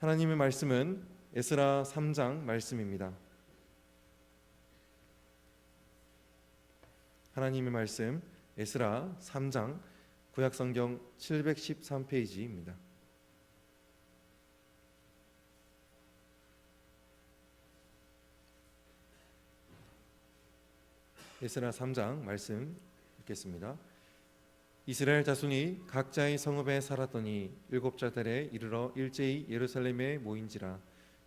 하나님의 말씀은 에스라 3장 말씀입니다. 하나님의 말씀 에스라 3장 구약성경 713페이지입니다. 에스라 3장 말씀 읽겠습니다. 이스라엘 자손이 각자의 성읍에 살았더니 일곱째 달에 이르러 일제히 예루살렘에 모인지라.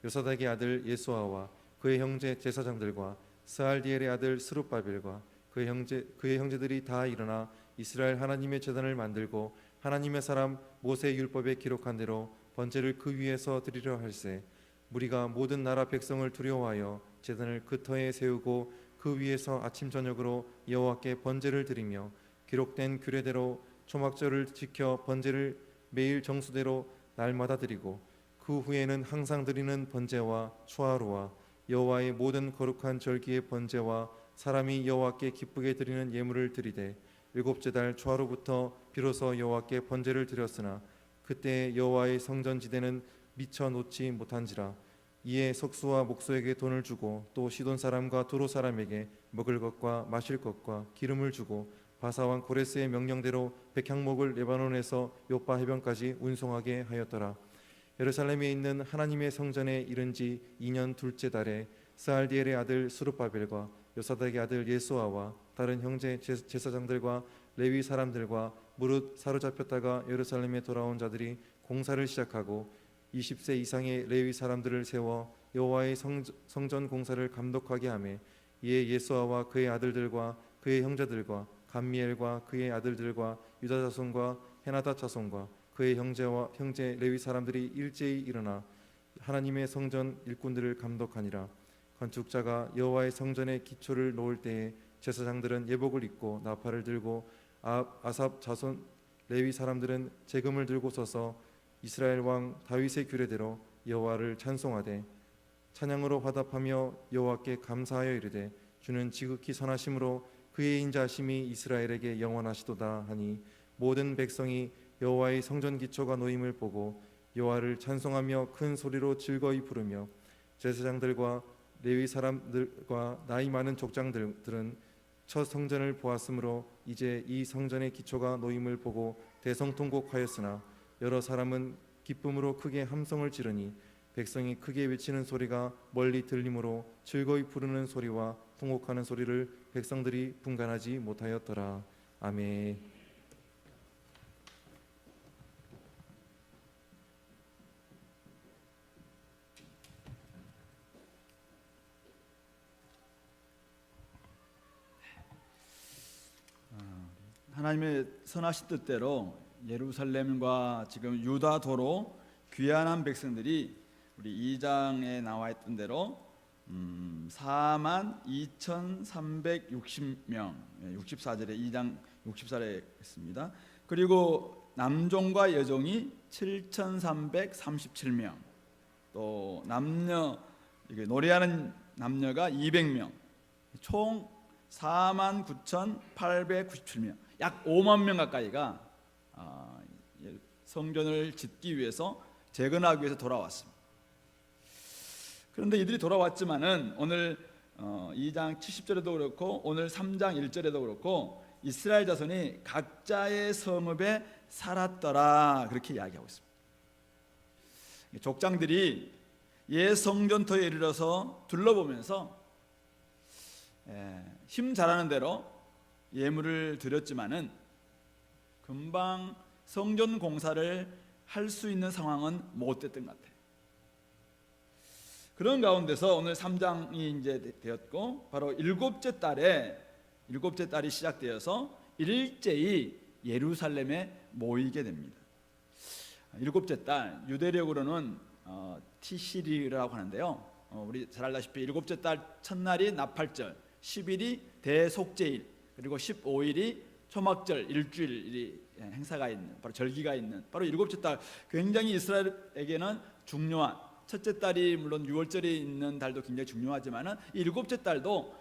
요사닥의 아들 예수아와 그의 형제 제사장들과 스알디엘의 아들 스룹바벨과 그의 형제들이 다 일어나 이스라엘 하나님의 제단을 만들고 하나님의 사람 모세의 율법에 기록한 대로 번제를 그 위에서 드리려 할세. 무리가 모든 나라 백성을 두려워하여 제단을 그 터에 세우고 그 위에서 아침 저녁으로 여호와께 번제를 드리며 기록된 규례대로 초막절을 지켜 번제를 매일 정수대로 날마다 드리고 그 후에는 항상 드리는 번제와 추하루와 여호와의 모든 거룩한 절기의 번제와 사람이 여호와께 기쁘게 드리는 예물을 드리되 일곱째 달 추하루부터 비로소 여호와께 번제를 드렸으나 그때 여호와의 성전 지대는 미쳐 놓지 못한지라. 이에 석수와 목수에게 돈을 주고 또 시돈 사람과 두로 사람에게 먹을 것과 마실 것과 기름을 주고 바사왕 고레스의 명령대로 백향목을 레바논에서 요파 해변까지 운송하게 하였더라. 예루살렘에 있는 하나님의 성전에 이른 지 2년 둘째 달에 스알디엘의 아들 스룹바벨과 요사닥의 아들 예수아와 다른 형제 제사장들과 레위 사람들과 무릇 사로잡혔다가 예루살렘에 돌아온 자들이 공사를 시작하고 20세 이상의 레위 사람들을 세워 여호와의 성전 공사를 감독하게 하며 이에 예수아와 그의 아들들과 그의 형제들과 감미엘과 그의 아들들과 유다 자손과 헤나다 자손과 그의 형제 레위 사람들이 일제히 일어나 하나님의 성전 일꾼들을 감독하니라. 건축자가 여호와의 성전의 기초를 놓을 때에 제사장들은 예복을 입고 나팔을 들고 아삽 자손 레위 사람들은 재금을 들고 서서 이스라엘 왕 다윗의 규례대로 여호와를 찬송하되 찬양으로 화답하며 여호와께 감사하여 이르되 주는 지극히 선하심으로 그의 인자하심이 이스라엘에게 영원하시도다 하니 모든 백성이 여호와의 성전 기초가 놓임을 보고 여호와를 찬송하며 큰 소리로 즐거이 부르며 제사장들과 레위 사람들과 나이 많은 족장들은 첫 성전을 보았으므로 이제 이 성전의 기초가 놓임을 보고 대성통곡하였으나 여러 사람은 기쁨으로 크게 함성을 지르니 백성이 크게 외치는 소리가 멀리 들리므로 즐거이 부르는 소리와 통곡하는 소리를 백성들이 분간하지 못하였더라. 아멘. 하나님의 선하신 뜻대로 예루살렘과 지금 유다도로 귀환한 백성들이 우리 2장에 나와 있던 대로 42,360명 64절에 2장 64절에 있습니다. 그리고 남종과 여종이 7,337명, 또 남녀 노래하는 남녀가 200명, 총 49,897명, 약 5만 명 가까이가 성전을 짓기 위해서 재건하기 위해서 돌아왔습니다. 그런데 이들이 돌아왔지만은 오늘 2장 70절에도 그렇고 오늘 3장 1절에도 그렇고 이스라엘 자손이 각자의 성읍에 살았더라 그렇게 이야기하고 있습니다. 족장들이 옛 성전터에 이르러서 둘러보면서 힘 잘하는 대로 예물을 드렸지만은 금방 성전 공사를 할 수 있는 상황은 못 됐던 것 같아요. 그런 가운데서 오늘 3장이 이제 되었고 바로 일곱째 달이 시작되어서 일제히 예루살렘에 모이게 됩니다. 일곱째 달 유대력으로는 티시리라고 하는데요. 우리 잘 알다시피 일곱째 달 첫날이 나팔절, 10일이 대속제일, 그리고 15일이 초막절 일주일이 행사가 있는 바로 절기가 있는 바로 일곱째 달, 굉장히 이스라엘에게는 중요한, 첫째 달이 물론 6월절이 있는 달도 굉장히 중요하지만은 이 일곱째 달도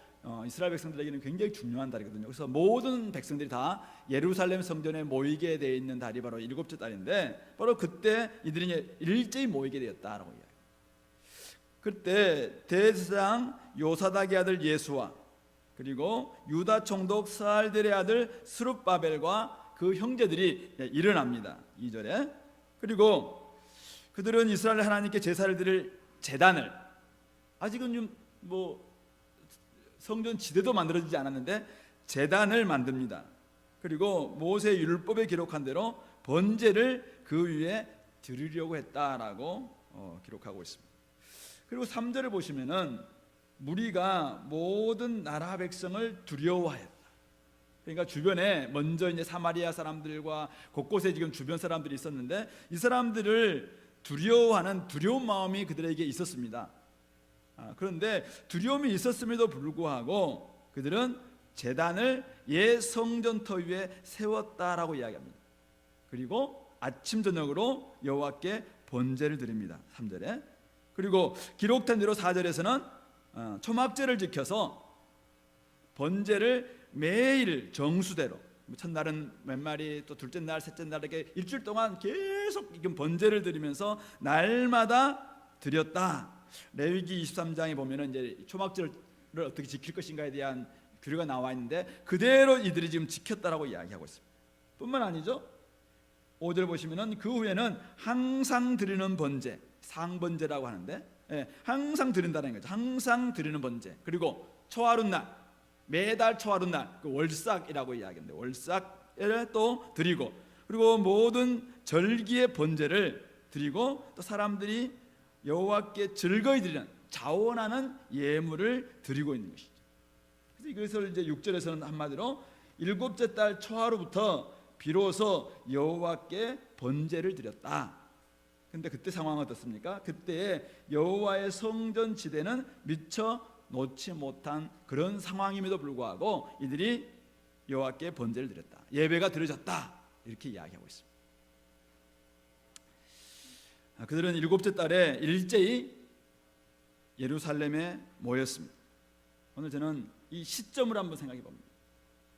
이스라엘 백성들에게는 굉장히 중요한 달이거든요. 그래서 모든 백성들이 다 예루살렘 성전에 모이게 되어 있는 달이 바로 일곱째 달인데, 바로 그때 이들이 일제히 모이게 되었다라고 이야기해요. 그때 대제사장 요사닥의 아들 예수와 그리고 유다 총독 스알델의 아들 스룹바벨과 그 형제들이 일어납니다. 2절에. 그리고 그들은 이스라엘 하나님께 제사를 드릴 제단을, 아직은 좀 성전 지대도 만들어지지 않았는데 제단을 만듭니다. 그리고 모세 율법에 기록한 대로 번제를 그 위에 드리려고 했다라고 기록하고 있습니다. 그리고 3절을 보시면은 무리가 모든 나라 백성을 두려워하였다. 그러니까 주변에 먼저 이제 사마리아 사람들과 곳곳에 지금 주변 사람들이 있었는데, 이 사람들을 두려워하는 두려운 마음이 그들에게 있었습니다. 그런데 두려움이 있었음에도 불구하고 그들은 제단을 옛 성전터 위에 세웠다라고 이야기합니다. 그리고 아침 저녁으로 여호와께 번제를 드립니다. 3절에. 그리고 기록된 대로 4절에서는 초막제를 지켜서 번제를 매일 정수대로, 첫날은 몇 마리, 또 둘째 날, 셋째 날 이렇게 일주일 동안 계속 번제를 드리면서 날마다 드렸다. 레위기 23장에 보면은 이제 초막제를 어떻게 지킬 것인가에 대한 규례가 나와 있는데 그대로 이들이 지금 지켰다라고 이야기하고 있습니다. 뿐만 아니죠. 5절 보시면은 그 후에는 항상 드리는 번제, 상번제라고 하는데, 항상 드린다는 거죠. 항상 드리는 번제. 그리고 초하룻날, 매달 초하룻날, 그 월삭이라고 이야기하는데 월삭을 또 드리고, 그리고 모든 절기의 번제를 드리고, 또 사람들이 여호와께 즐거이 드리는, 자원하는 예물을 드리고 있는 것이죠. 그래서 이것을 이제 6절에서는 한마디로 일곱째 달 초하루부터 비로소 여호와께 번제를 드렸다. 근데 그때 상황은 어떻습니까? 그때 여호와의 성전 지대는 미처 놓지 못한 그런 상황임에도 불구하고 이들이 여호와께 번제를 드렸다. 예배가 드려졌다. 이렇게 이야기하고 있습니다. 그들은 일곱째 달에 일제히 예루살렘에 모였습니다. 오늘 저는 이 시점을 한번 생각해 봅니다.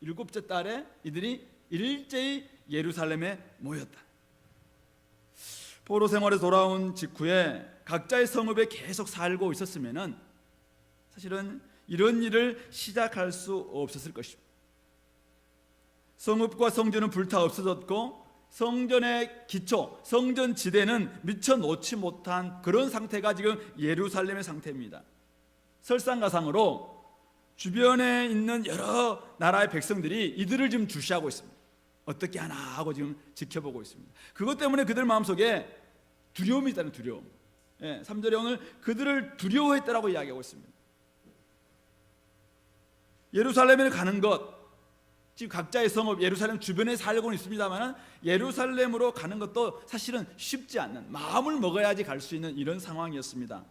일곱째 달에 이들이 일제히 예루살렘에 모였다. 포로 생활에 돌아온 직후에 각자의 성읍에 계속 살고 있었으면은 사실은 이런 일을 시작할 수 없었을 것입니다. 성읍과 성전은 불타 없어졌고 성전의 기초, 성전 지대는 미처 놓지 못한 그런 상태가 지금 예루살렘의 상태입니다. 설상가상으로 주변에 있는 여러 나라의 백성들이 이들을 지금 주시하고 있습니다. 어떻게 하나 하고 지금 지켜보고 있습니다. 그것 때문에 그들 마음속에 두려움이 있다는 두려움. 3절에 오늘 그들을 두려워했다라고 이야기하고 있습니다. 예루살렘에 가는 것, 지금 각자의 성읍 예루살렘 주변에 살고는 있습니다만 예루살렘으로 가는 것도 사실은 쉽지 않는, 마음을 먹어야지 갈 수 있는 이런 상황이었습니다.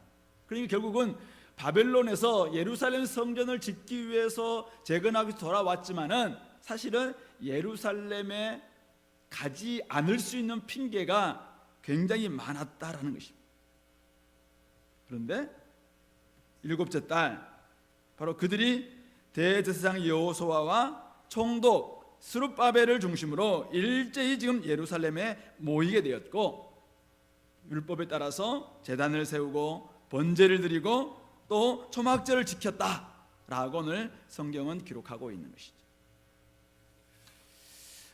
그러니까 결국은 바벨론에서 예루살렘 성전을 짓기 위해서 재건하고 돌아왔지만은 사실은 예루살렘에 가지 않을 수 있는 핑계가 굉장히 많았다라는 것입니다. 그런데 일곱째 달, 바로 그들이 대제사장 여호수아와 총독 스룹바벨을 중심으로 일제히 지금 예루살렘에 모이게 되었고, 율법에 따라서 제단을 세우고 번제를 드리고 또 초막제를 지켰다라고 오늘 성경은 기록하고 있는 것이죠.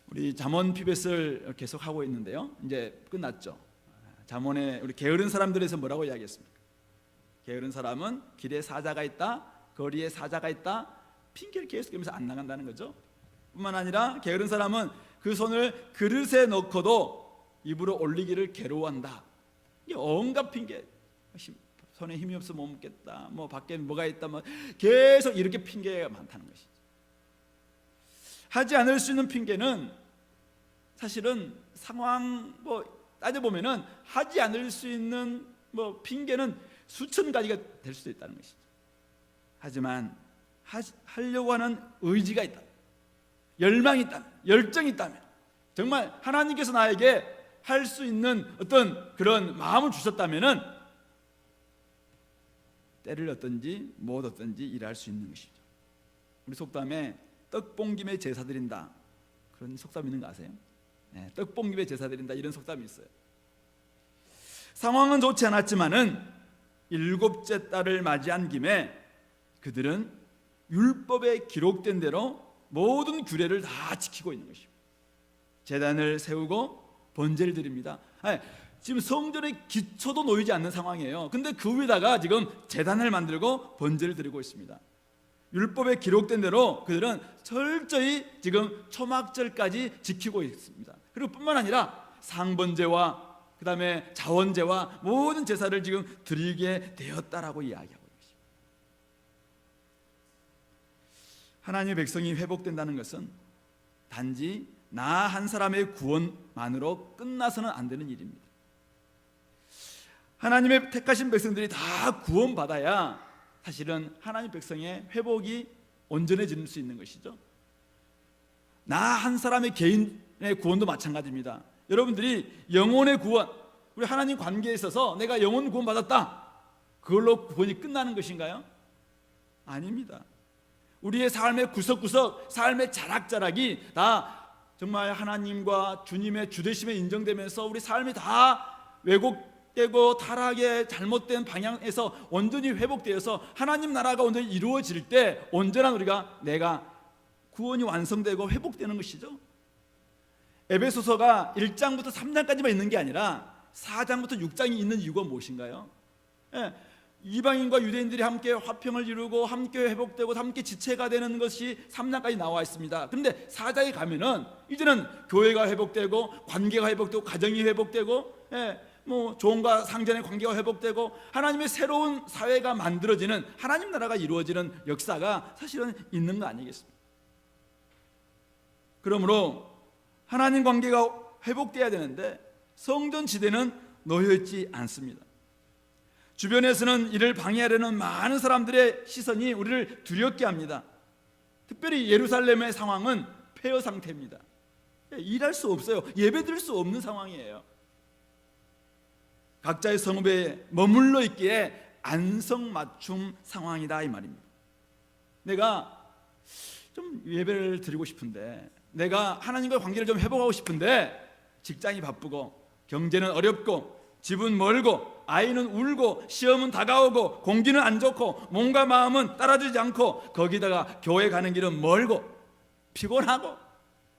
우리 잠언 피벳을 계속 하고 있는데요, 이제 끝났죠. 잠언에 우리 게으른 사람들에서 뭐라고 이야기했습니까? 게으른 사람은 길에 사자가 있다, 거리에 사자가 있다, 핑계를 계속하면서 안 나간다는 거죠. 뿐만 아니라 게으른 사람은 그 손을 그릇에 넣고도 입으로 올리기를 괴로워한다. 이게 온갖 핑계, 손에 힘이 없어 못 먹겠다, 뭐 밖에 뭐가 있다, 뭐 계속 이렇게 핑계가 많다는 것이죠. 하지 않을 수 있는 핑계는 사실은 상황 따져보면은 하지 않을 수 있는 핑계는 수천 가지가 될 수도 있다는 것이죠. 하지만 하려고 하는 의지가 있다, 열망이 있다, 열정이 있다면, 정말 하나님께서 나에게 할 수 있는 어떤 그런 마음을 주셨다면은 때를 얻든지 못 얻든지 일할 수 있는 것이죠. 우리 속담에 떡본 김에 제사 드린다 그런 속담 있는 거 아세요? 네, 떡본 김에 제사 드린다 이런 속담이 있어요. 상황은 좋지 않았지만은 일곱째 달을 맞이한 김에 그들은 율법에 기록된 대로 모든 규례를 다 지키고 있는 것입니다. 제단을 세우고 번제를 드립니다. 지금 성전의 기초도 놓이지 않는 상황이에요. 근데 그 위에다가 지금 제단을 만들고 번제를 드리고 있습니다. 율법에 기록된 대로 그들은 철저히 지금 초막절까지 지키고 있습니다. 그리고 뿐만 아니라 상번제와 그 다음에 자원제와 모든 제사를 지금 드리게 되었다라고 이야기하고 있습니다. 하나님의 백성이 회복된다는 것은 단지 나 한 사람의 구원만으로 끝나서는 안 되는 일입니다. 하나님의 택하신 백성들이 다 구원받아야 사실은 하나님 백성의 회복이 온전해질 수 있는 것이죠. 나 한 사람의 개인의 구원도 마찬가지입니다. 여러분들이 영혼의 구원, 우리 하나님 관계에 있어서 내가 영혼 구원 받았다 그걸로 구원이 끝나는 것인가요? 아닙니다. 우리의 삶의 구석구석, 삶의 자락자락이 다 정말 하나님과 주님의 주되심에 인정되면서 우리 삶이 다 왜곡되고 타락의 잘못된 방향에서 온전히 회복되어서 하나님 나라가 온전히 이루어질 때 온전한 내가 구원이 완성되고 회복되는 것이죠. 에베소서가 1장부터 3장까지만 있는 게 아니라 4장부터 6장이 있는 이유가 무엇인가요? 이방인과 유대인들이 함께 화평을 이루고 함께 회복되고 함께 지체가 되는 것이 3장까지 나와 있습니다. 그런데 4장에 가면은 이제는 교회가 회복되고 관계가 회복되고 가정이 회복되고 종과 상전의 관계가 회복되고 하나님의 새로운 사회가 만들어지는 하나님 나라가 이루어지는 역사가 사실은 있는 거 아니겠습니까? 그러므로 하나님 관계가 회복돼야 되는데 성전 지대는 놓여있지 않습니다. 주변에서는 이를 방해하려는 많은 사람들의 시선이 우리를 두렵게 합니다. 특별히 예루살렘의 상황은 폐허 상태입니다. 일할 수 없어요. 예배드릴 수 없는 상황이에요. 각자의 성읍에 머물러 있기에 안성맞춤 상황이다 이 말입니다. 내가 좀 예배를 드리고 싶은데, 내가 하나님과 관계를 좀 회복하고 싶은데 직장이 바쁘고 경제는 어렵고 집은 멀고 아이는 울고 시험은 다가오고 공기는 안 좋고 몸과 마음은 따라주지 않고 거기다가 교회 가는 길은 멀고 피곤하고,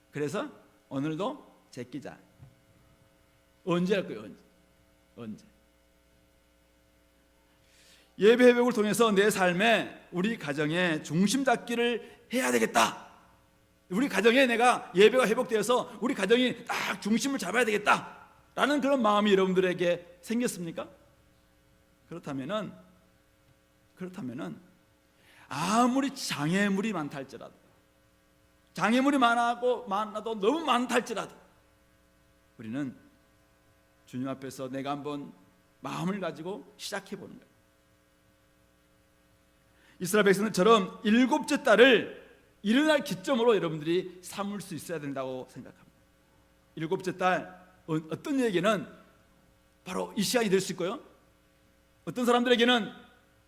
그래서 오늘도 제끼자. 언제 할 거예요? 언제? 예배 회복을 통해서 내 삶에 우리 가정의 중심 잡기를 해야 되겠다. 우리 가정에 내가 예배가 회복되어서 우리 가정이 딱 중심을 잡아야 되겠다 라는 그런 마음이 여러분들에게 생겼습니까? 그렇다면은 아무리 장애물이 많다 할지라도, 장애물이 많아도 너무 많다 할지라도 우리는 주님 앞에서 내가 한번 마음을 가지고 시작해 보는 거예요. 이스라엘 백성들처럼 일곱째 달을 일어날 기점으로 여러분들이 삼을 수 있어야 된다고 생각합니다. 일곱째 달, 어떤 얘기는 바로 이 시간이 될 수 있고요, 어떤 사람들에게는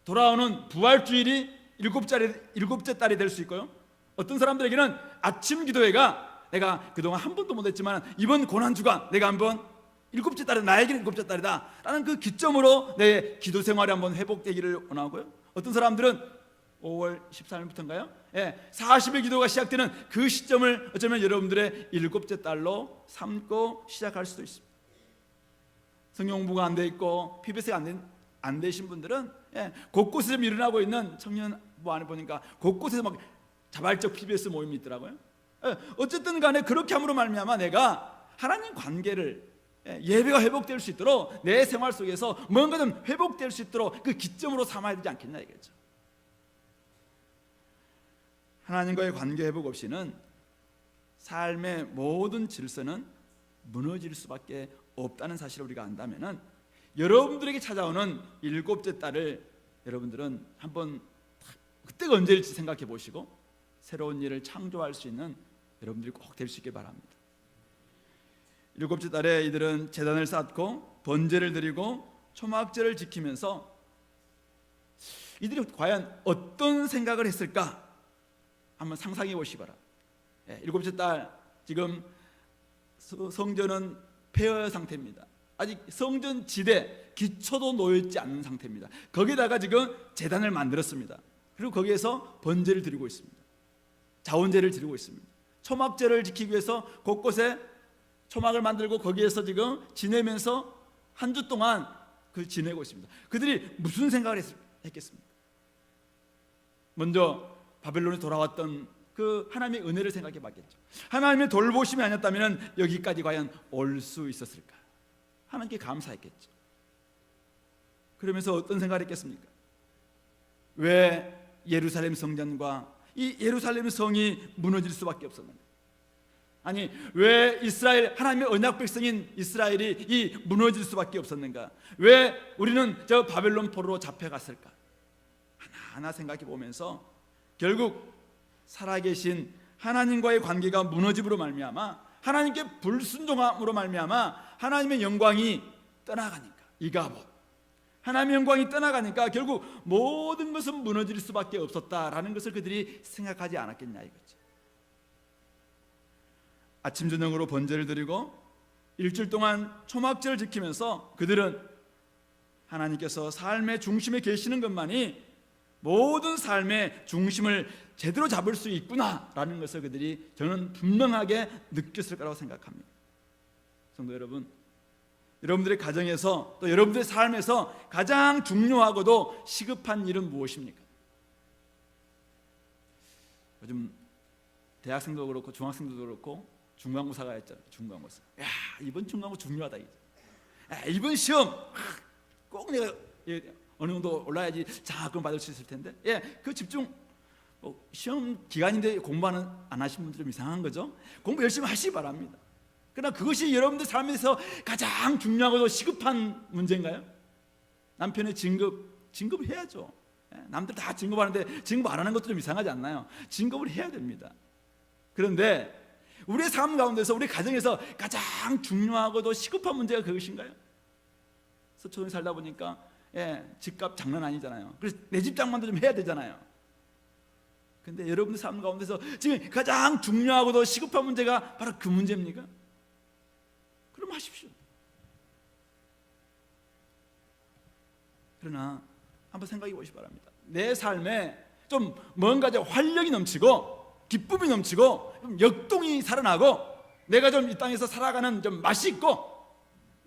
돌아오는 부활주일이 일곱째 달이 될 수 있고요, 어떤 사람들에게는 아침 기도회가 내가 그동안 한 번도 못했지만 이번 고난주가 내가 한번 일곱째 달은 나에게는 일곱째 달이다 라는 그 기점으로 내 기도 생활이 한번 회복되기를 원하고요, 어떤 사람들은 5월 13일부터인가요? 40일 기도가 시작되는 그 시점을 어쩌면 여러분들의 일곱째 달로 삼고 시작할 수도 있습니다. 성경 공부가 안 돼 있고 PBS가 안 되신 분들은 곳곳에 좀 일어나고 있는 청년부 안에 보니까 곳곳에서 막 자발적 PBS 모임이 있더라고요. 어쨌든 간에 그렇게 함으로 말미암아 내가 하나님 관계를 예배가 회복될 수 있도록 내 생활 속에서 뭔가 좀 회복될 수 있도록 그 기점으로 삼아야 되지 않겠냐 이거죠. 하나님과의 관계 회복 없이는 삶의 모든 질서는 무너질 수밖에 없다는 사실을 우리가 안다면은 여러분들에게 찾아오는 일곱째 달을 여러분들은 한번 그때가 언제일지 생각해 보시고 새로운 일을 창조할 수 있는 여러분들이 꼭 될 수 있길 바랍니다. 일곱째 달에 이들은 제단을 쌓고 번제를 드리고 초막절을 지키면서 이들이 과연 어떤 생각을 했을까? 한번 상상해 보시기 바랍니다. 일곱째 달 지금 성전은 폐허 상태입니다. 아직 성전 지대 기초도 놓여있지 않은 상태입니다. 거기다가 지금 제단을 만들었습니다. 그리고 거기에서 번제를 드리고 있습니다. 자원제를 드리고 있습니다. 초막제를 지키기 위해서 곳곳에 초막을 만들고 거기에서 지금 지내면서 한 주 동안 그 지내고 있습니다. 그들이 무슨 생각을 했겠습니까? 먼저 바벨론에 돌아왔던 그 하나님의 은혜를 생각해 봤겠죠. 하나님의 돌보심이 아니었다면 여기까지 과연 올 수 있었을까? 하나님께 감사했겠죠. 그러면서 어떤 생각을 했겠습니까? 왜 예루살렘 성전과 이 예루살렘 성이 무너질 수밖에 없었는가? 아니 왜 이스라엘 하나님의 언약 백성인 이스라엘이 이 무너질 수밖에 없었는가? 왜 우리는 저 바벨론 포로로 잡혀갔을까? 하나하나 생각해 보면서 결국 살아계신 하나님과의 관계가 무너짐으로 말미암아 하나님께 불순종함으로 말미암아 하나님의 영광이 떠나가니까 이가봇 하나님의 영광이 떠나가니까 결국 모든 것은 무너질 수밖에 없었다라는 것을 그들이 생각하지 않았겠냐 이거죠. 아침 저녁으로 번제를 드리고 일주일 동안 초막제를 지키면서 그들은 하나님께서 삶의 중심에 계시는 것만이 모든 삶의 중심을 제대로 잡을 수 있구나라는 것을 그들이 저는 분명하게 느꼈을 거라고 생각합니다. 성도 여러분, 여러분들의 가정에서 또 여러분들의 삶에서 가장 중요하고도 시급한 일은 무엇입니까? 요즘 대학생도 그렇고 중학생도 그렇고 중간고사가 했잖아요. 중간고사. 야, 이번 중간고사 중요하다 이제. 야, 이번 시험 꼭 내가 어느 정도 올라야지 장학금 받을 수 있을 텐데. 예, 그 집중. 시험 기간인데 공부는 안 하신 분들 좀 이상한 거죠. 공부 열심히 하시기 바랍니다. 그러나 그것이 여러분들 삶에서 가장 중요하고도 시급한 문제인가요? 남편의 진급을 해야죠. 남들 다 진급하는데 진급 안 하는 것도 좀 이상하지 않나요? 진급을 해야 됩니다. 그런데 우리의 삶 가운데서 우리 가정에서 가장 중요하고도 시급한 문제가 그것인가요? 서초동에 살다 보니까 집값 장난 아니잖아요. 그래서 내 집 장만도 좀 해야 되잖아요. 근데 여러분의 삶 가운데서 지금 가장 중요하고도 시급한 문제가 바로 그 문제입니까? 그럼 하십시오. 그러나 한번 생각해 보시기 바랍니다. 내 삶에 좀 뭔가 좀 활력이 넘치고 기쁨이 넘치고 좀 역동이 살아나고 내가 좀 이 땅에서 살아가는 좀 맛이 있고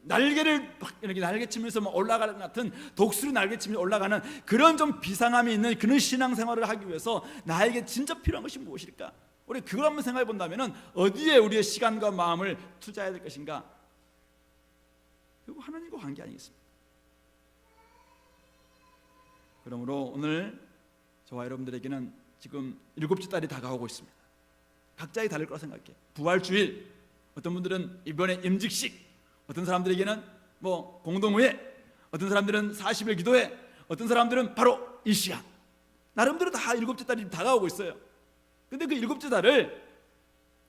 날개를 이렇게 날개치면서 올라가는 것 같은 독수리 날개치면서 올라가는 그런 좀 비상함이 있는 그런 신앙생활을 하기 위해서 나에게 진짜 필요한 것이 무엇일까? 우리 그걸 한번 생각해 본다면 어디에 우리의 시간과 마음을 투자해야 될 것인가? 결국 하나님과 관계 아니겠습니까? 그러므로 오늘 저와 여러분들에게는 지금 일곱째 달이 다가오고 있습니다. 각자의 다를 거라 생각해요. 부활주일, 어떤 분들은 이번에 임직식, 어떤 사람들에게는 뭐 공동회, 어떤 사람들은 40일 기도회, 어떤 사람들은 바로 이 시간. 나름대로 다 일곱째 달이 다가오고 있어요. 근데 그 일곱째 달을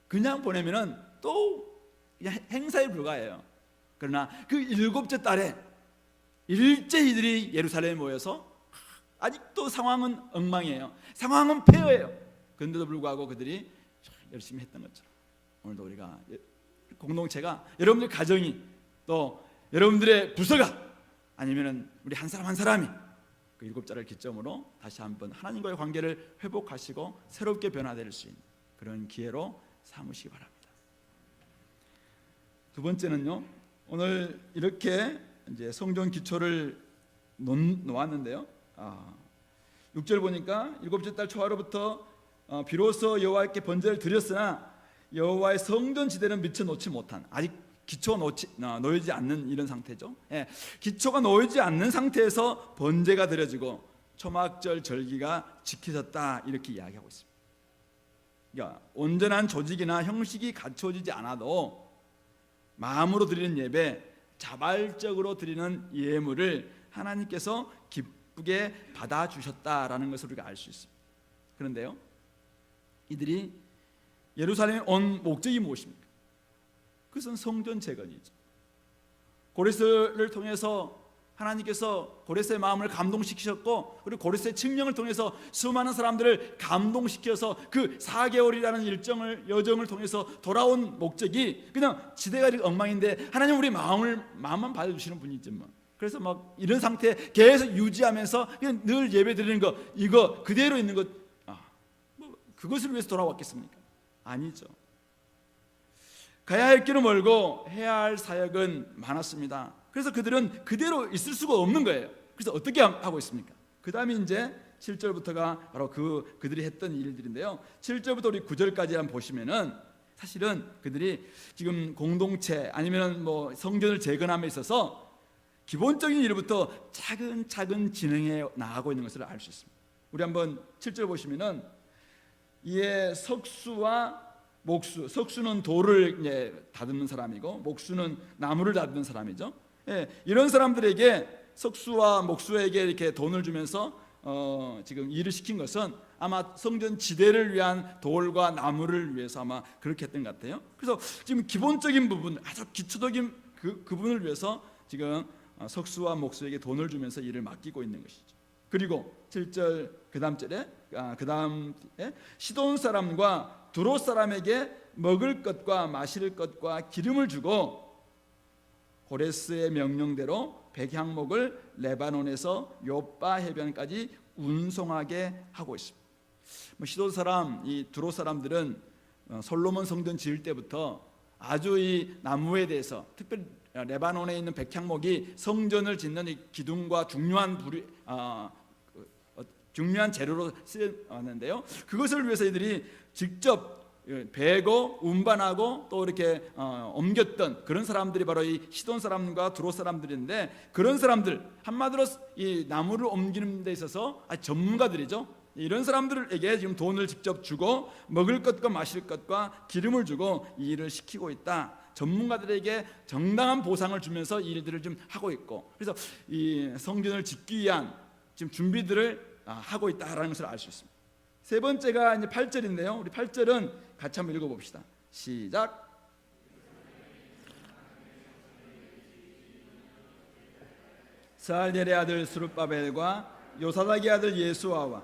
그냥 보내면은 또 그냥 행사에 불과해요. 그러나 그 일곱째 달에 일제히들이 예루살렘에 모여서 아직도 상황은 엉망이에요. 상황은 폐허예요. 그런데도 불구하고 그들이 열심히 했던 것처럼 오늘도 우리가 공동체가 여러분들 가정이 또 여러분들의 부서가 아니면은 우리 한 사람 한 사람이 그 일곱자를 기점으로 다시 한번 하나님과의 관계를 회복하시고 새롭게 변화될 수 있는 그런 기회로 삼으시기 바랍니다. 두 번째는요. 오늘 이렇게 이제 성전 기초를 놓았는데요. 6절 보니까 일곱째 달 초하루부터 비로소 여호와께 번제를 드렸으나 여호와의 성전 지대는 미처 놓지 못한 아직 기초가 놓이지 않는 이런 상태죠. 기초가 놓이지 않는 상태에서 번제가 드려지고 초막절 절기가 지켜졌다 이렇게 이야기하고 있습니다. 그러니까 온전한 조직이나 형식이 갖춰지지 않아도 마음으로 드리는 예배, 자발적으로 드리는 예물을 하나님께서 기쁘게 받아주셨다라는 것을 우리가 알 수 있습니다. 그런데요, 이들이 예루살렘에 온 목적이 무엇입니까? 그것은 성전 재건이죠. 고레스를 통해서 하나님께서 고레스의 마음을 감동시키셨고, 그리고 고레스의 칙령을 통해서 수많은 사람들을 감동시켜서 그 4개월이라는 여정을 통해서 돌아온 목적이 그냥 지대가 엉망인데 하나님 우리 마음만 받아주시는 분이지 뭐. 그래서 막 이런 상태 계속 유지하면서 그냥 늘 예배 드리는 거, 이거 그대로 있는 것, 뭐 그것을 위해서 돌아왔겠습니까? 아니죠. 가야 할 길은 멀고 해야 할 사역은 많았습니다. 그래서 그들은 그대로 있을 수가 없는 거예요. 그래서 어떻게 하고 있습니까? 그 다음에 이제 7절부터가 바로 그들이 했던 일들인데요. 7절부터 우리 9절까지 한번 보시면은 사실은 그들이 지금 공동체 아니면 뭐 성전을 재건함에 있어서 기본적인 일부터 차근차근 진행해 나가고 있는 것을 알 수 있습니다. 우리 한번 7절 보시면은 이에 석수와 목수, 석수는 돌을 이제 다듬는 사람이고 목수는 나무를 다듬는 사람이죠. 예, 이런 사람들에게 석수와 목수에게 이렇게 돈을 주면서 지금 일을 시킨 것은 아마 성전 지대를 위한 돌과 나무를 위해서 아마 그렇게 했던 것 같아요. 그래서 지금 기본적인 부분, 아주 기초적인 그 부분을 위해서 지금 석수와 목수에게 돈을 주면서 일을 맡기고 있는 것이죠. 그리고 7절 그 다음 절에 시돈 사람과 두롯 사람에게 먹을 것과 마실 것과 기름을 주고 고레스의 명령대로 백향목을 레바논에서 요빠 해변까지 운송하게 하고 있습니다. 시돈 사람, 이 두롯 사람들은 솔로몬 성전 지을 때부터 아주 이 나무에 대해서, 특별히 레바논에 있는 백향목이 성전을 짓는 이 기둥과 중요한 재료로 쓰였는데요. 그것을 위해서 이들이 직접 베고 운반하고 또 이렇게 옮겼던 그런 사람들이 바로 이 시돈 사람과 두롯 사람들인데, 그런 사람들, 한마디로 이 나무를 옮기는 데 있어서 전문가들이죠. 이런 사람들에게 지금 돈을 직접 주고 먹을 것과 마실 것과 기름을 주고 이 일을 시키고 있다. 전문가들에게 정당한 보상을 주면서 이 일들을 좀 하고 있고, 그래서 이 성전을 짓기 위한 지금 준비들을 하고 있다라는 것을 알 수 있습니다. 세 번째가 이제 8절인데요. 우리 8절은 같이 한번 읽어봅시다. 시작. 스알델의 아들 스룹바벨과 요사닥의 아들 예수아와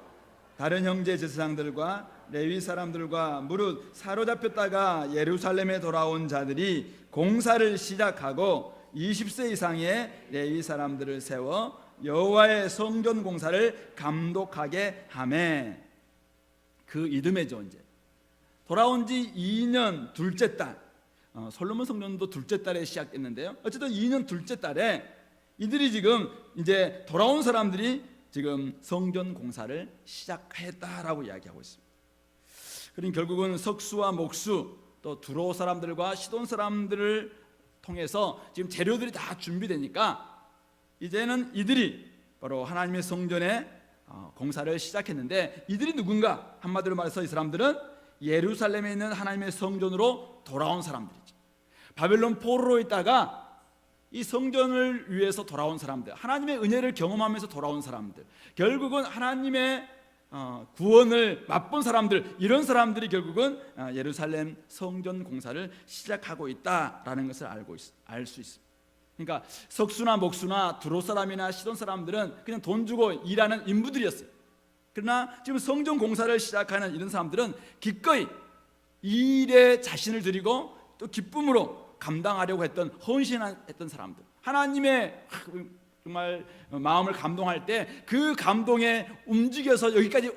다른 형제 제사장들과 레위 사람들과 무릇 사로잡혔다가 예루살렘에 돌아온 자들이 공사를 시작하고 20세 이상의 레위 사람들을 세워 여호와의 성전 공사를 감독하게 하매, 그 이듬해죠. 이제 돌아온 지 2년 둘째 달, 솔로몬 성전도 둘째 달에 시작됐는데요. 어쨌든 2년 둘째 달에 이들이 지금 이제 돌아온 사람들이 지금 성전 공사를 시작했다라고 이야기하고 있습니다. 그러니 결국은 석수와 목수 또 두롯 사람들과 시돈 사람들을 통해서 지금 재료들이 다 준비되니까 이제는 이들이 바로 하나님의 성전의 공사를 시작했는데, 이들이 누군가? 한마디로 말해서 이 사람들은 예루살렘에 있는 하나님의 성전으로 돌아온 사람들이죠. 바벨론 포로로 있다가 이 성전을 위해서 돌아온 사람들, 하나님의 은혜를 경험하면서 돌아온 사람들, 결국은 하나님의 구원을 맛본 사람들, 이런 사람들이 결국은 예루살렘 성전 공사를 시작하고 있다라는 것을 알 수 있습니다. 그러니까 석수나 목수나 두롯 사람이나 시돈 사람들은 그냥 돈 주고 일하는 인부들이었어요. 그러나 지금 성전 공사를 시작하는 이런 사람들은 기꺼이 이 일에 자신을 드리고 또 기쁨으로 감당하려고 했던, 헌신했던 사람들, 하나님의 정말 마음을 감동할 때 그 감동에 움직여서 여기까지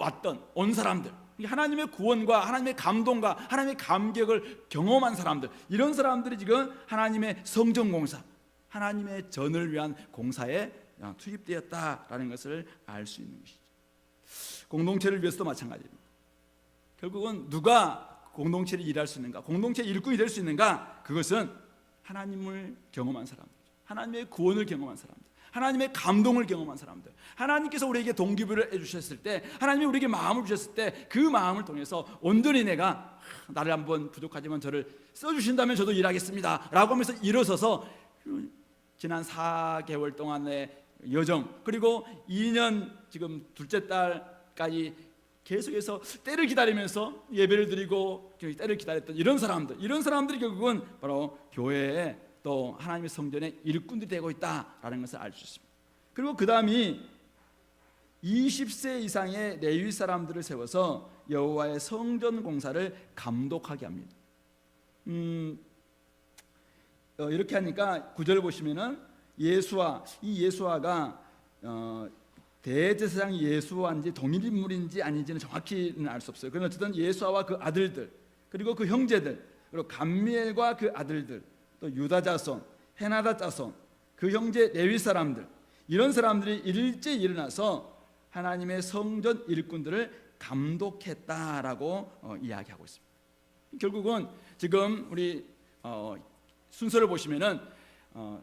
온 사람들, 하나님의 구원과 하나님의 감동과 하나님의 감격을 경험한 사람들, 이런 사람들이 지금 하나님의 성전 공사, 하나님의 전을 위한 공사에 투입되었다라는 것을 알 수 있는 것이죠. 공동체를 위해서도 마찬가지입니다. 결국은 누가 공동체를 일할 수 있는가, 공동체의 일꾼이 될 수 있는가? 그것은 하나님을 경험한 사람들, 하나님의 구원을 경험한 사람들, 하나님의 감동을 경험한 사람들, 하나님께서 우리에게 동기부여를 해주셨을 때, 하나님이 우리에게 마음을 주셨을 때 그 마음을 통해서 온전히 내가 나를 한번 부족하지만 저를 써주신다면 저도 일하겠습니다 라고 하면서 일어서서 지난 4개월 동안의 여정, 그리고 2년 지금 둘째 달까지 계속해서 때를 기다리면서 예배를 드리고 때를 기다렸던 이런 사람들이 결국은 바로 교회에 또 하나님의 성전의 일꾼들이 되고 있다라는 것을 알 수 있습니다. 그리고 그 다음이 20세 이상의 레위 사람들을 세워서 여호와의 성전 공사를 감독하게 합니다. 이렇게 하니까 9절 보시면은 예수아가 대제사장 예수아인지 동일 인물인지 아닌지는 정확히는 알 수 없어요. 그러나 어쨌든 예수아와 그 아들들, 그리고 그 형제들, 그리고 감미엘과 그 아들들, 또 유다 자손, 헤나다 자손, 그 형제 레위 사람들, 이런 사람들이 일제히 일어나서 하나님의 성전 일꾼들을 감독했다라고 이야기하고 있습니다. 결국은 지금 우리 순서를 보시면은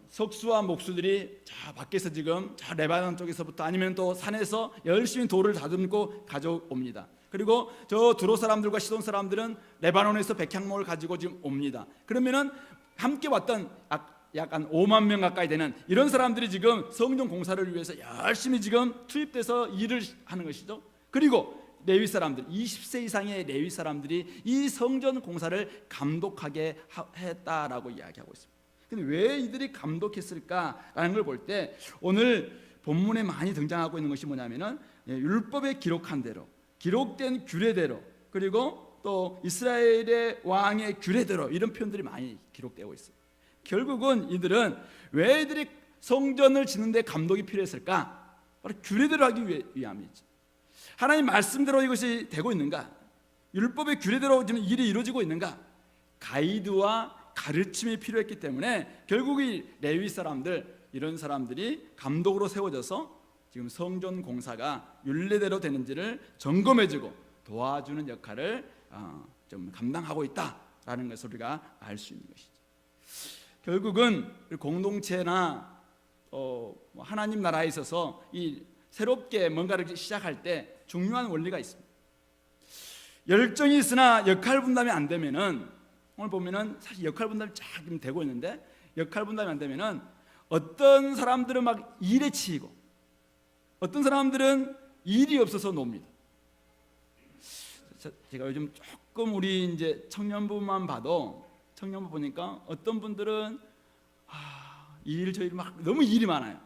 석수와 목수들이 저 밖에서 지금 저 레바논 쪽에서부터 아니면 또 산에서 열심히 돌을 다듬고 가져옵니다. 그리고 저 두로 사람들과 시돈 사람들은 레바논에서 백향목을 가지고 지금 옵니다. 그러면은 함께 왔던 약 한 5만 명 가까이 되는 이런 사람들이 지금 성전 공사를 위해서 열심히 지금 투입돼서 일을 하는 것이죠. 그리고 레위 사람들, 20세 이상의 레위 사람들이 이 성전 공사를 감독하게 했다라고 이야기하고 있습니다. 근데 왜 이들이 감독했을까라는 걸 볼 때 오늘 본문에 많이 등장하고 있는 것이 뭐냐면은 율법에 기록한 대로, 기록된 규례대로, 그리고 또 이스라엘의 왕의 규례대로 이런 표현들이 많이 기록되고 있어요. 결국은 이들은 왜 이들이 성전을 짓는 데 감독이 필요했을까? 바로 규례대로 하기 위함이죠. 하나님 말씀대로 이것이 되고 있는가? 율법의 규례대로 지금 일이 이루어지고 있는가? 가이드와 가르침이 필요했기 때문에 결국 이 레위 사람들, 이런 사람들이 감독으로 세워져서 지금 성전 공사가 율례대로 되는지를 점검해주고 도와주는 역할을 좀 감당하고 있다라는 것을 우리가 알 수 있는 것이죠. 결국은 공동체나 하나님 나라에 있어서 이 새롭게 뭔가를 시작할 때 중요한 원리가 있습니다. 열정이 있으나 역할 분담이 안 되면은, 오늘 보면은 사실 역할 분담이 쫙 되고 있는데 역할 분담이 안 되면은 어떤 사람들은 막 일에 치이고 어떤 사람들은 일이 없어서 놉니다. 제가 요즘 조금 우리 이제 청년부만 봐도 청년부 보니까 어떤 분들은 저희 막 너무 일이 많아요.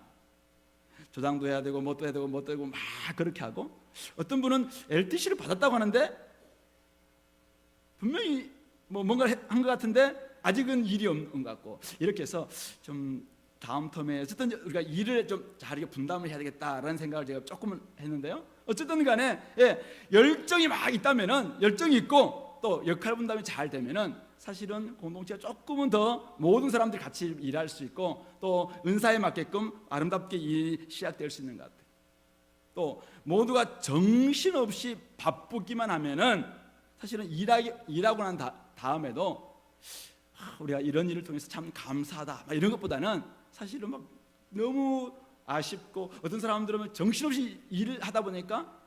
조장도 해야 되고 뭣도 해야 되고 뭣도 되고 막 그렇게 하고, 어떤 분은 LTC를 받았다고 하는데 분명히 뭔가를 한 것 같은데 아직은 일이 없는 것 같고, 이렇게 해서 좀 다음 텀에 어쨌든 우리가 일을 좀 잘 분담을 해야 되겠다라는 생각을 제가 조금은 했는데요. 어쨌든 간에 열정이 막 있다면은, 열정이 있고 또 역할 분담이 잘 되면은 사실은 공동체가 조금은 더 모든 사람들이 같이 일할 수 있고 또 은사에 맞게끔 아름답게 일이 시작될 수 있는 것 같아요. 또 모두가 정신없이 바쁘기만 하면은 사실은 일하고 난 다음에도 우리가 이런 일을 통해서 참 감사하다 이런 것보다는 사실은 막 너무 아쉽고, 어떤 사람들은 정신없이 일을 하다 보니까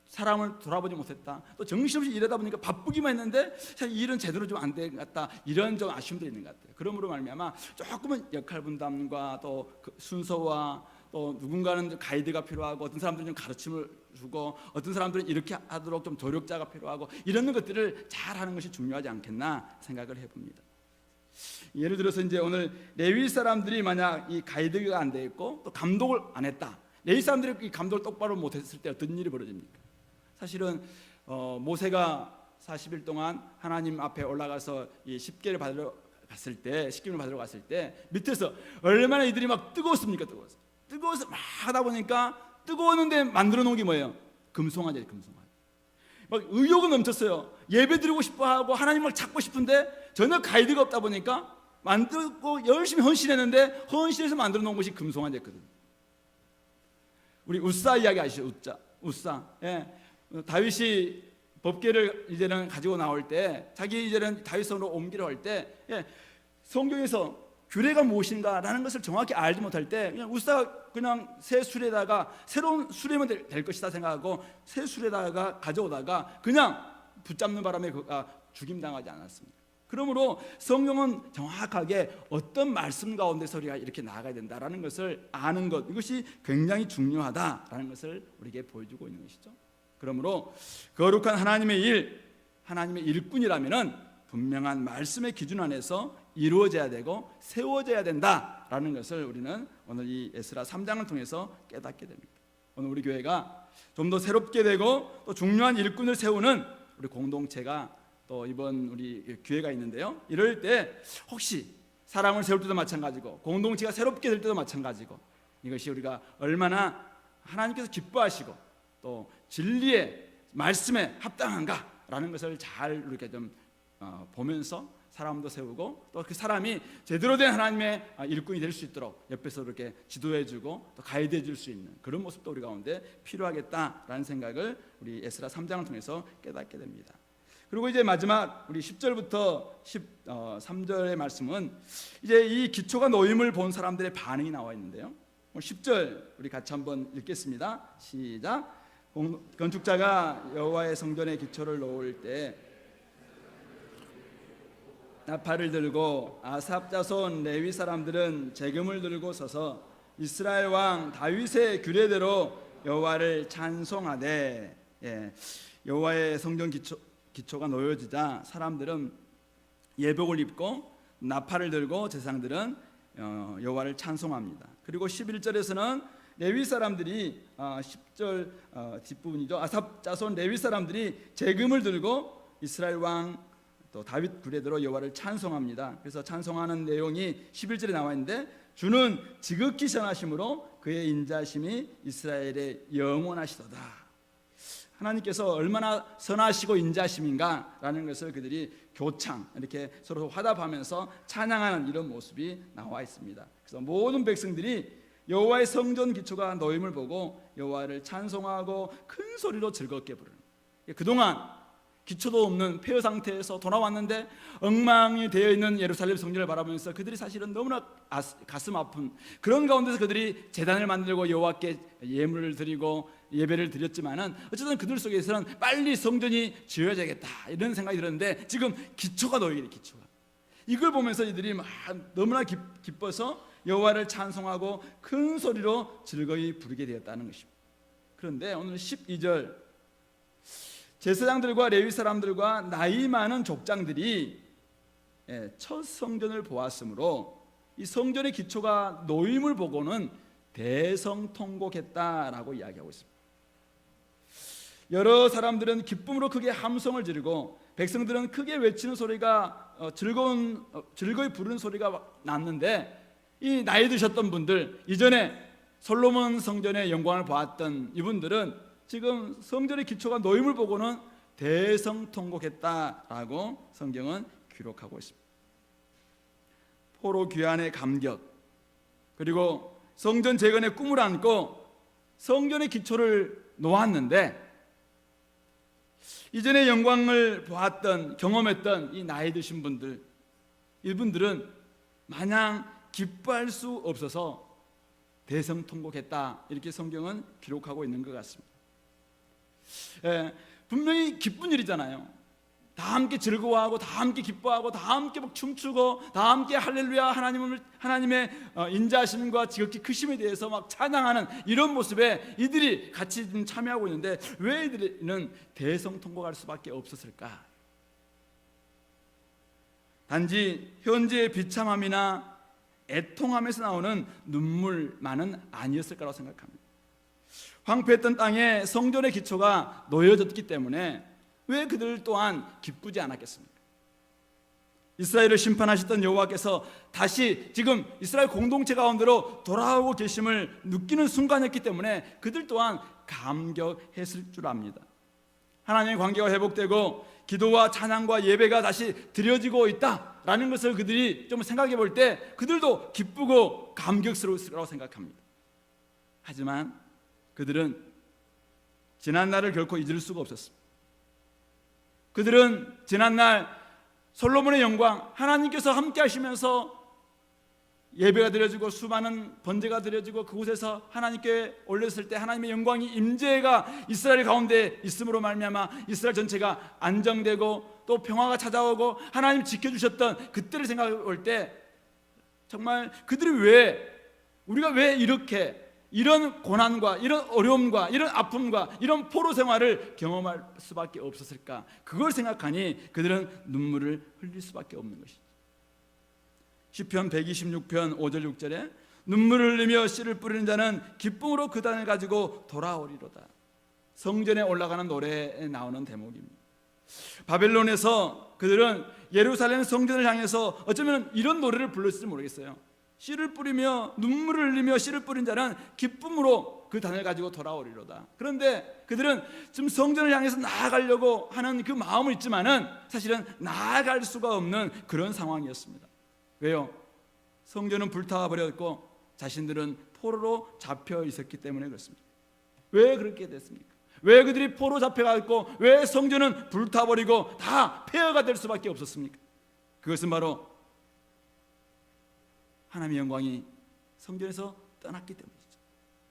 사람을 돌아보지 못했다, 또 정신없이 일하다 보니까 바쁘기만 했는데 사실 일은 제대로 좀 안 된 것 같다, 이런 좀 아쉬움도 있는 것 같아요. 그러므로 말미암아 조금은 역할 분담과 또 그 순서와 또 누군가는 가이드가 필요하고, 어떤 사람들은 좀 가르침을 주고, 어떤 사람들은 이렇게 하도록 좀 조력자가 필요하고, 이런 것들을 잘 하는 것이 중요하지 않겠나 생각을 해봅니다. 예를 들어서 이제 오늘 레위 사람들이 만약 이 가이드가 안 돼 있고 또 감독을 안 했다, 레위 사람들이 이 감독을 똑바로 못했을 때 어떤 일이 벌어집니까? 사실은 모세가 40일 동안 하나님 앞에 올라가서 이 십계를 받으러 갔을 때, 십계를 받으러 갔을 때 밑에서 얼마나 이들이 막 뜨거웠습니까? 뜨거워서 막 하다 보니까 뜨거웠는데 만들어 놓은 게 뭐예요? 금송아지예요. 금송아지. 막 의욕은 넘쳤어요. 예배 드리고 싶어하고 하나님 막 찾고 싶은데 전혀 가이드가 없다 보니까 만들고 열심히 헌신했는데 헌신해서 만들어 놓은 것이 금송아지였거든요. 우리 우사 이야기 아시죠? 우사. 다윗이 법궤를 이제는 가지고 나올 때, 자기 이제는 다윗성으로 옮기려 할 때 성경에서 규례가 무엇인가라는 것을 정확히 알지 못할 때 그냥 우사가 그냥 새 수레다가 새로운 수레면 될 것이다 생각하고 새 수레다가 가져오다가 그냥 붙잡는 바람에 그가 죽임당하지 않았습니다. 그러므로 성경은 정확하게 어떤 말씀 가운데서 우리가 이렇게 나아가야 된다라는 것을 아는 것, 이것이 굉장히 중요하다라는 것을 우리에게 보여주고 있는 것이죠. 그러므로 거룩한 하나님의 일꾼이라면은 분명한 말씀의 기준 안에서 이루어져야 되고 세워져야 된다라는 것을 우리는 오늘 이 에스라 3장을 통해서 깨닫게 됩니다. 오늘 우리 교회가 좀 더 새롭게 되고 또 중요한 일꾼을 세우는 우리 공동체가 또 이번 우리 교회가 있는데요. 이럴 때 혹시 사람을 세울 때도 마찬가지고 공동체가 새롭게 될 때도 마찬가지고 이것이 우리가 얼마나 하나님께서 기뻐하시고 또 진리의 말씀에 합당한가라는 것을 잘 이렇게 좀 보면서 사람도 세우고 또 그 사람이 제대로 된 하나님의 일꾼이 될 수 있도록 옆에서 이렇게 지도해주고 또 가이드해줄 수 있는 그런 모습도 우리 가운데 필요하겠다라는 생각을 우리 에스라 3장을 통해서 깨닫게 됩니다. 그리고 이제 마지막 우리 10절부터 13절의 말씀은 이제 이 기초가 놓임을 본 사람들의 반응이 나와 있는데요. 10절 우리 같이 한번 읽겠습니다. 시작. 건축자가 여호와의 성전의 기초를 놓을 때 나팔을 들고 아삽 자손 레위 사람들은 재금을 들고 서서 이스라엘 왕 다윗의 규례대로 여호와를 찬송하되, 여호와의 성전 기초가 놓여지자 사람들은 예복을 입고 나팔을 들고 제사장들은 여호와를 찬송합니다. 그리고 11절에서는 레위 사람들이 10절 뒷부분이죠. 아삽 자손 레위 사람들이 재금을 들고 이스라엘 왕 또 다윗 규례대로 여호와를 찬송합니다. 그래서 찬송하는 내용이 11절에 나와 있는데 주는 지극히 선하심으로 그의 인자심이 이스라엘의 영원하시도다. 하나님께서 얼마나 선하시고 인자심인가라는 것을 그들이 교창 이렇게 서로 화답하면서 찬양하는 이런 모습이 나와 있습니다. 그래서 모든 백성들이 여호와의 성전 기초가 놓임을 보고 여호와를 찬송하고 큰 소리로 즐겁게 부르는, 그동안 기초도 없는 폐허 상태에서 돌아왔는데 엉망이 되어 있는 예루살렘 성전을 바라보면서 그들이 사실은 너무나 가슴 아픈 그런 가운데서 그들이 제단을 만들고 여호와께 예물을 드리고 예배를 드렸지만은 어쨌든 그들 속에서는 빨리 성전이 지어져야겠다 이런 생각이 들었는데 지금 기초가 놓이게 돼. 기초가 이걸 보면서 이들이 너무나 기뻐서 여호와를 찬송하고 큰 소리로 즐거이 부르게 되었다는 것입니다. 그런데 오늘 12절 제사장들과 레위 사람들과 나이 많은 족장들이 첫 성전을 보았으므로 이 성전의 기초가 놓임을 보고는 대성통곡했다라고 이야기하고 있습니다. 여러 사람들은 기쁨으로 크게 함성을 지르고 백성들은 크게 외치는 소리가 즐거이 부르는 소리가 났는데 이 나이 드셨던 분들, 이전에 솔로몬 성전의 영광을 보았던 이분들은 지금 성전의 기초가 놓임을 보고는 대성통곡했다라고 성경은 기록하고 있습니다. 포로 귀환의 감격, 그리고 성전 재건의 꿈을 안고 성전의 기초를 놓았는데 이전의 영광을 보았던 경험했던 이 나이 드신 분들, 이분들은 마냥 기뻐할 수 없어서 대성통곡했다 이렇게 성경은 기록하고 있는 것 같습니다. 분명히 기쁜 일이잖아요. 다 함께 즐거워하고 다 함께 기뻐하고 다 함께 막 춤추고 다 함께 할렐루야 하나님의 인자하심과 지극히 크심에 대해서 막 찬양하는 이런 모습에 이들이 같이 참여하고 있는데 왜 이들은 대성통곡할 수밖에 없었을까? 단지 현재의 비참함이나 애통함에서 나오는 눈물만은 아니었을 거라고 생각합니다. 황폐했던 땅에 성전의 기초가 놓여졌기 때문에 왜 그들 또한 기쁘지 않았겠습니까? 이스라엘을 심판하셨던 여호와께서 다시 지금 이스라엘 공동체 가운데로 돌아오고 계심을 느끼는 순간이었기 때문에 그들 또한 감격했을 줄 압니다. 하나님의 관계가 회복되고 기도와 찬양과 예배가 다시 드려지고 있다라는 것을 그들이 좀 생각해 볼 때 그들도 기쁘고 감격스러울 거라고 생각합니다. 하지만 그들은 지난날을 결코 잊을 수가 없었습니다. 그들은 지난날 솔로몬의 영광, 하나님께서 함께 하시면서 예배가 드려지고 수많은 번제가 드려지고 그곳에서 하나님께 올렸을 때 하나님의 영광이 임재가 이스라엘 가운데 있음으로 말미암아 이스라엘 전체가 안정되고 또 평화가 찾아오고 하나님 지켜주셨던 그때를 생각해 볼 때 정말 그들이 우리가 왜 이렇게 이런 고난과 이런 어려움과 이런 아픔과 이런 포로 생활을 경험할 수밖에 없었을까? 그걸 생각하니 그들은 눈물을 흘릴 수밖에 없는 것이죠. 시편 126편 5절 6절에 눈물을 흘리며 씨를 뿌리는 자는 기쁨으로 그 단을 가지고 돌아오리로다. 성전에 올라가는 노래에 나오는 대목입니다. 바벨론에서 그들은 예루살렘 성전을 향해서 어쩌면 이런 노래를 불렀을지 모르겠어요. 씨를 뿌리며 눈물을 흘리며 씨를 뿌린 자는 기쁨으로 그 단을 가지고 돌아오리로다. 그런데 그들은 지금 성전을 향해서 나아가려고 하는 그 마음은 있지만은 사실은 나아갈 수가 없는 그런 상황이었습니다. 왜요? 성전은 불타와 버렸고 자신들은 포로로 잡혀 있었기 때문에 그렇습니다. 왜 그렇게 됐습니까? 왜 그들이 포로 잡혀갔고 왜 성전은 불타버리고 다 폐허가 될 수밖에 없었습니까? 그것은 바로 하나님의 영광이 성전에서 떠났기 때문이죠.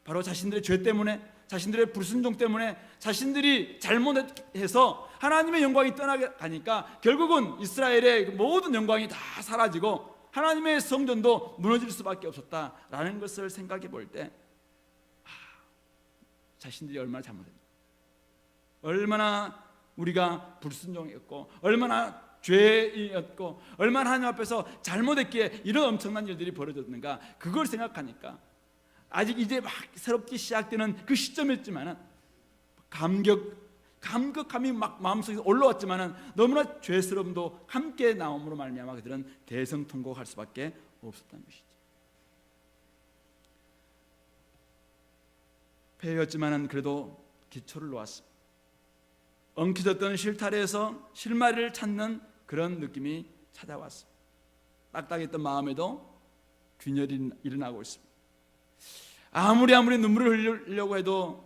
바로 자신들의 죄 때문에, 자신들의 불순종 때문에, 자신들이 잘못해서 하나님의 영광이 떠나가니까 결국은 이스라엘의 모든 영광이 다 사라지고 하나님의 성전도 무너질 수밖에 없었다라는 것을 생각해 볼 때 자신들이 얼마나 잘못했나, 얼마나 우리가 불순종했고 얼마나 죄였고 얼마나 하나님 앞에서 잘못했기에 이런 엄청난 일들이 벌어졌는가, 그걸 생각하니까 아직 이제 막 새롭게 시작되는 그 시점이었지만은 감격함이 막 마음속에서 올라왔지만은 너무나 죄스러움도 함께 나옴으로 말미암아 그들은 대성통곡할 수밖에 없었다는 것이죠. 폐허였지만은 그래도 기초를 놓았습니다. 엉켜졌던 실타래에서 실마리를 찾는 그런 느낌이 찾아왔습니다. 딱딱했던 마음에도 균열이 일어나고 있습니다. 아무리 눈물을 흘리려고 해도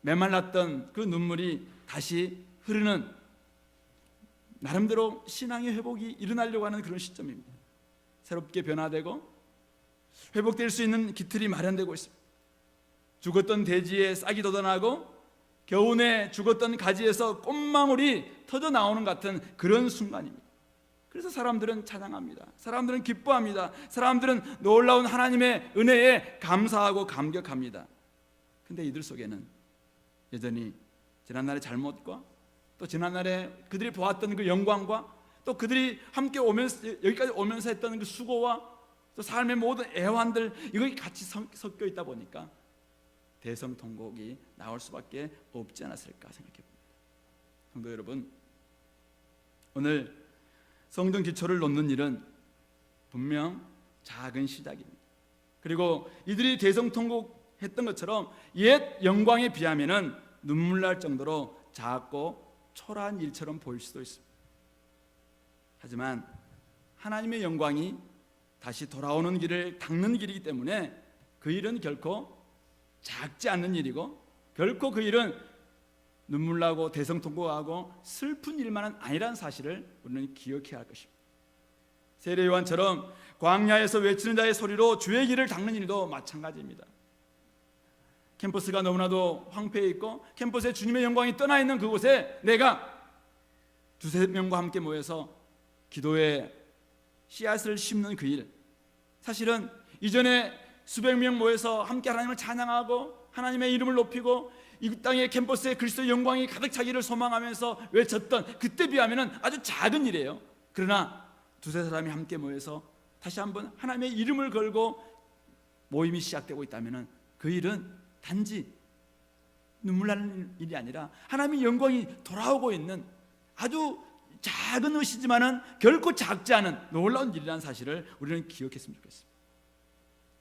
메말랐던 그 눈물이 다시 흐르는, 나름대로 신앙의 회복이 일어나려고 하는 그런 시점입니다. 새롭게 변화되고 회복될 수 있는 기틀이 마련되고 있습니다. 죽었던 대지에 싹이 돋아나고 겨우내 죽었던 가지에서 꽃망울이 터져 나오는 같은 그런 순간입니다. 그래서 사람들은 찬양합니다. 사람들은 기뻐합니다. 사람들은 놀라운 하나님의 은혜에 감사하고 감격합니다. 근데 이들 속에는 여전히 지난날의 잘못과 또 지난날에 그들이 보았던 그 영광과 또 그들이 함께 오면서 여기까지 오면서 했던 그 수고와 또 삶의 모든 애환들, 이것이 같이 섞여 있다 보니까 대성통곡이 나올 수밖에 없지 않았을까 생각해 봅니다. 성도 여러분, 오늘 성전 기초를 놓는 일은 분명 작은 시작입니다. 그리고 이들이 대성통곡했던 것처럼 옛 영광에 비하면은 눈물 날 정도로 작고 초라한 일처럼 보일 수도 있습니다. 하지만 하나님의 영광이 다시 돌아오는 길을 닦는 길이기 때문에 그 일은 결코 작지 않는 일이고 결코 그 일은 눈물 나고 대성통곡하고 슬픈 일만은 아니라는 사실을 우리는 기억해야 할 것입니다. 세례 요한처럼 광야에서 외치는 자의 소리로 주의 길을 닦는 일도 마찬가지입니다. 캠퍼스가 너무나도 황폐해 있고 캠퍼스에 주님의 영광이 떠나 있는 그곳에 내가 두세 명과 함께 모여서 기도의 씨앗을 심는 그 일, 사실은 이전에 수백 명 모여서 함께 하나님을 찬양하고 하나님의 이름을 높이고 이 땅의 캠퍼스에 그리스도의 영광이 가득 차기를 소망하면서 외쳤던 그때 비하면 아주 작은 일이에요. 그러나 두세 사람이 함께 모여서 다시 한번 하나님의 이름을 걸고 모임이 시작되고 있다면 그 일은 단지 눈물 나는 일이 아니라 하나님의 영광이 돌아오고 있는 아주 작은 것이지만은 결코 작지 않은 놀라운 일이라는 사실을 우리는 기억했으면 좋겠습니다.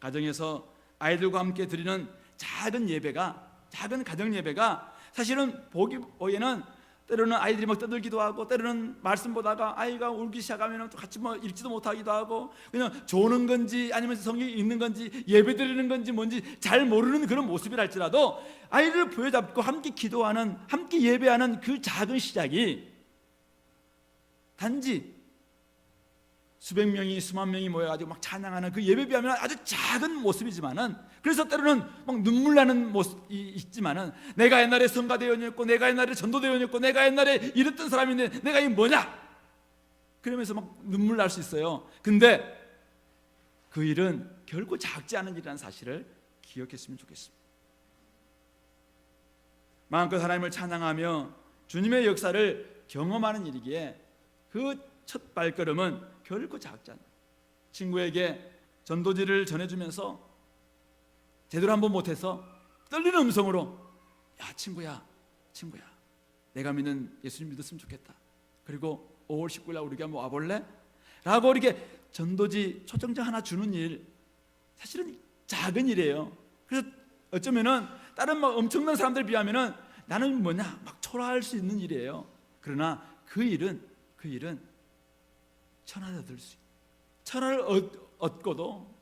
가정에서 아이들과 함께 드리는 작은 예배가, 작은 가정 예배가 사실은 보기에는 때로는 아이들이 막 떠들기도 하고 때로는 말씀 보다가 아이가 울기 시작하면 또 같이 뭐 읽지도 못하기도 하고 그냥 조는 건지 아니면 성경이 읽는 건지 예배 드리는 건지 뭔지 잘 모르는 그런 모습이랄지라도 아이를 부여잡고 함께 기도하는, 함께 예배하는 그 작은 시작이 단지 수백 명이 수만 명이 모여가지고 막 찬양하는 그 예배 비하면 아주 작은 모습이지만은, 그래서 때로는 막 눈물 나는 모습이 있지만은 내가 옛날에 성가대원이었고 내가 옛날에 전도대원이었고 내가 옛날에 이랬던 사람인데 내가 이게 뭐냐 그러면서 막 눈물 날 수 있어요. 근데 그 일은 결코 작지 않은 일이라는 사실을 기억했으면 좋겠습니다. 마음껏 하나님을 찬양하며 주님의 역사를 경험하는 일이기에 그 첫 발걸음은 결코 작지 않아요. 친구에게 전도지를 전해주면서 제대로 한번 못해서 떨리는 음성으로 야 친구야 내가 믿는 예수님 믿었으면 좋겠다. 그리고 5월 19일 날 우리가 한번 와볼래? 라고 이렇게 전도지 초청장 하나 주는 일, 사실은 작은 일이에요. 그래서 어쩌면은 다른 막 엄청난 사람들 비하면은 나는 뭐냐 막 초라할 수 있는 일이에요. 그러나 그 일은 천하를 얻을 수 있어요. 천하를 얻고도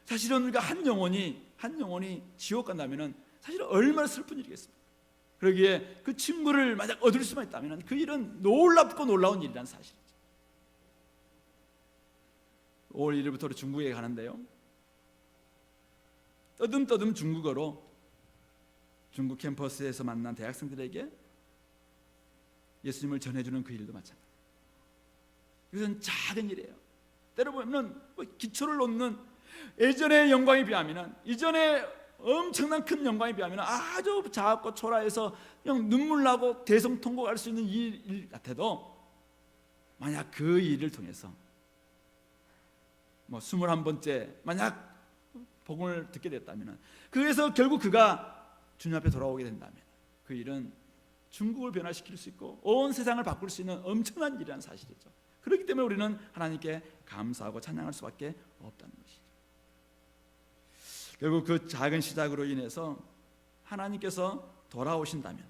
사실은 우리가 한 영혼이 지옥 간다면은 사실은 얼마나 슬픈 일이겠습니까? 그러기에 그 친구를 만약 얻을 수만 있다면 그 일은 놀랍고 놀라운 일이라는 사실이죠. 5월 1일부터 중국에 가는데요, 떠듬떠듬 중국어로 중국 캠퍼스에서 만난 대학생들에게 예수님을 전해주는 그 일도 마찬가지입니다. 이것은 작은 일이에요. 때로 보면 기초를 놓는 예전의 영광에 비하면, 이전에 엄청난 큰 영광에 비하면 아주 작고 초라해서 그냥 눈물 나고 대성통곡할 수 있는 일 같아도, 만약 그 일을 통해서 21번째 만약 복음을 듣게 됐다면, 그래서 결국 그가 주님 앞에 돌아오게 된다면 그 일은 중국을 변화시킬 수 있고 온 세상을 바꿀 수 있는 엄청난 일이라는 사실이죠. 그렇기 때문에 우리는 하나님께 감사하고 찬양할 수밖에 없다는 것이죠. 결국 그 작은 시작으로 인해서 하나님께서 돌아오신다면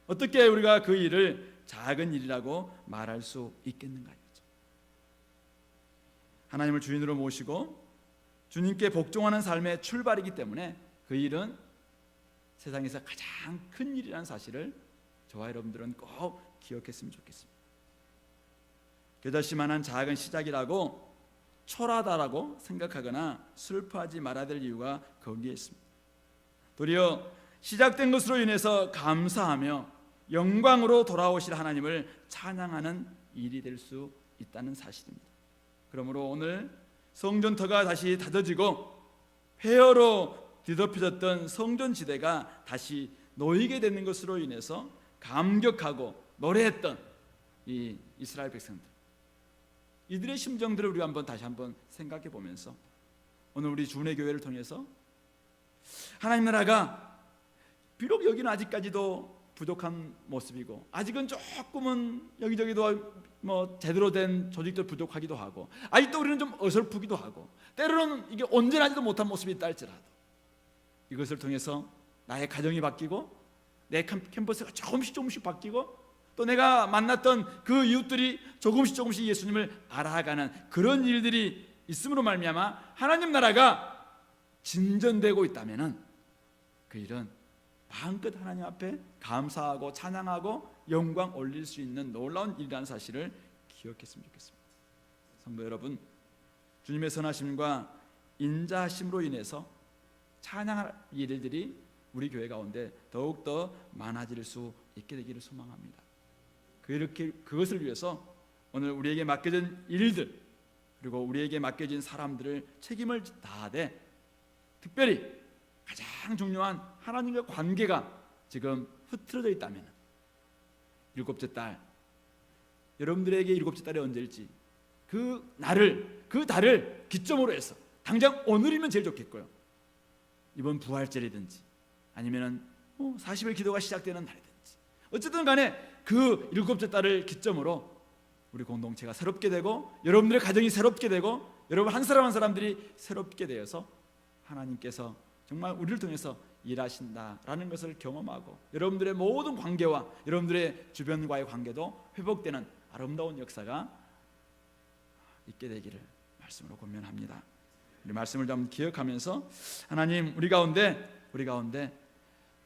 어떻게 우리가 그 일을 작은 일이라고 말할 수 있겠는가요? 하나님을 주인으로 모시고 주님께 복종하는 삶의 출발이기 때문에 그 일은 세상에서 가장 큰 일이라는 사실을 저와 여러분들은 꼭 기억했으면 좋겠습니다. 겨자씨만한 작은 시작이라고 초라하다라고 생각하거나 슬퍼하지 말아야 될 이유가 거기에 있습니다. 도리어 시작된 것으로 인해서 감사하며 영광으로 돌아오실 하나님을 찬양하는 일이 될 수 있다는 사실입니다. 그러므로 오늘 성전터가 다시 다져지고 폐허로 뒤덮여졌던 성전지대가 다시 놓이게 되는 것으로 인해서 감격하고 노래했던 이 이스라엘 백성들, 이들의 심정들을 우리가 다시 한번 생각해 보면서 오늘 우리 주은혜 교회를 통해서 하나님 나라가 비록 여기는 아직까지도 부족한 모습이고 아직은 조금은 여기저기도 제대로 된 조직도 부족하기도 하고 아직도 우리는 좀 어설프기도 하고 때로는 이게 온전하지도 못한 모습이 있다 할지라도 이것을 통해서 나의 가정이 바뀌고 내 캠퍼스가 조금씩 바뀌고 또 내가 만났던 그 이웃들이 조금씩 예수님을 알아가는 그런 일들이 있음으로 말미암아 하나님 나라가 진전되고 있다면은 그 일은 마음껏 하나님 앞에 감사하고 찬양하고 영광 올릴 수 있는 놀라운 일이라는 사실을 기억했으면 좋겠습니다. 성도 여러분, 주님의 선하심과 인자하심으로 인해서 찬양할 일들이 우리 교회 가운데 더욱더 많아질 수 있게 되기를 소망합니다. 그것을 위해서 오늘 우리에게 맡겨진 일들 그리고 우리에게 맡겨진 사람들을 책임을 다하되 특별히 가장 중요한 하나님과 관계가 지금 흐트러져 있다면 일곱째 달, 여러분들에게 일곱째 달이 언제일지 그 달을 기점으로 해서 당장 오늘이면 제일 좋겠고요, 이번 부활절이든지 아니면 40일 기도가 시작되는 날이든지 어쨌든 간에 그 일곱째 달을 기점으로 우리 공동체가 새롭게 되고 여러분들의 가정이 새롭게 되고 여러분 한 사람 한 사람들이 새롭게 되어서 하나님께서 정말 우리를 통해서 일하신다라는 것을 경험하고 여러분들의 모든 관계와 여러분들의 주변과의 관계도 회복되는 아름다운 역사가 있게 되기를 말씀으로 권면합니다. 우리 말씀을 좀 기억하면서 하나님 우리 가운데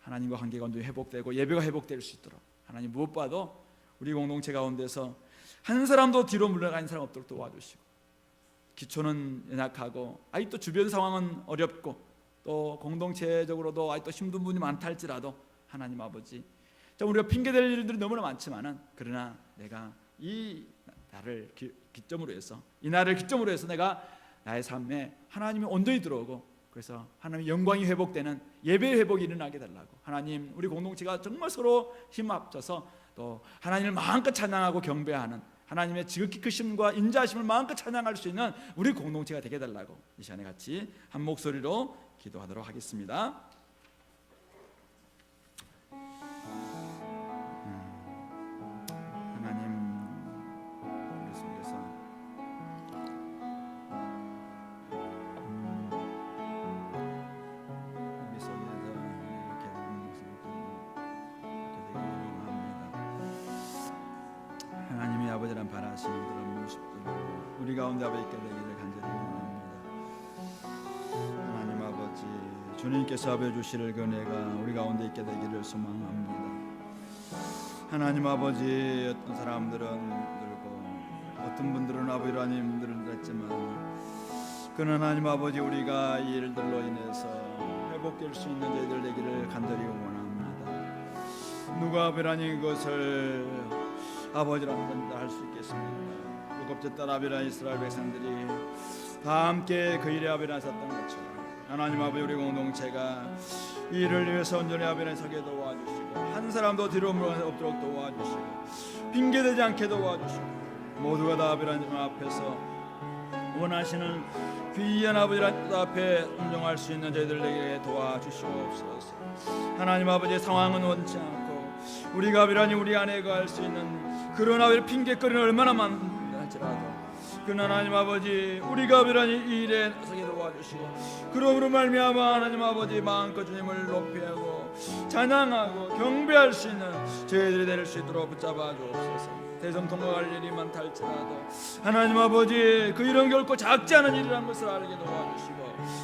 하나님과 관계가 온전히 회복되고 예배가 회복될 수 있도록 하나님 무엇보다도 우리 공동체 가운데서 한 사람도 뒤로 물러가는 사람 없도록 도와주시고 기초는 연약하고 아직도 주변 상황은 어렵고 또 공동체적으로도 아직도 힘든 분이 많다 할지라도 하나님 아버지 우리가 핑계댈 일들이 너무나 많지만은 그러나 내가 이 날을 기점으로 해서 내가 나의 삶에 하나님이 온전히 들어오고 그래서 하나님의 영광이 회복되는 예배의 회복이 일어나게 달라고 하나님 우리 공동체가 정말 서로 힘 합쳐서 또 하나님을 마음껏 찬양하고 경배하는 하나님의 지극히 크심과 인자하심을 마음껏 찬양할 수 있는 우리 공동체가 되게 해달라고 이 시간에 같이 한 목소리로 기도하도록 하겠습니다. 하나님, 우리 속에서 우리 속에서 이렇게 되는 모습을 이렇게 되게 원합니다. 하나님이 아버지란 바라시는 그런 모습들 우리 가운데 아버지 있게 되기를 간절히 원합니다. 하나님 아버지, 주님께서 아버지 주실 그 은혜가 우리 가운데 있게 되기를 소망합니다. 하나님 아버지, 어떤 사람들은 힘들고 어떤 분들은 아버지 하나님 힘들었지만 그는 하나님 아버지 우리가 이 일들로 인해서 회복될 수 있는 저희들 되기를 간절히 원합니다. 누가 아버지 하나님 그것을 아버지라는 할 수 있겠습니까? 율법제 딸 아비라 이스라엘 백성들이 다 함께 그 일에 아비라 섰던 것처럼 하나님 아버지 우리 공동체가 이 일을 위해서 온전히 아비라 서게 도와주시고 한 사람도 뒤로 물러서지 없도록 도와주시고 핑계대지 않게 도와주시고 모두가 다 아비라 님 앞에서 원하시는 귀한 아버지란 뜻 앞에 순종할 수 있는 저희들에게 도와주시옵소서. 하나님 아버지, 상황은 원치 않고 우리가 아비라니 우리 안에 할 수 있는 그런 아버지 핑계거리는 얼마나 많을지라도 그 하나님 아버지 우리가 아비라니 이 일에 나서게 도와주시고 그러므로 말미암아 하나님 아버지 마음껏 주님을 높이하고 찬양하고 경배할 수 있는 저희들이 될 수 있도록 붙잡아 주옵소서. 대성통과할 일이 많다 할지라도 하나님 아버지 그 일은 결코 작지 않은 일이라는 것을 알게 도와주시고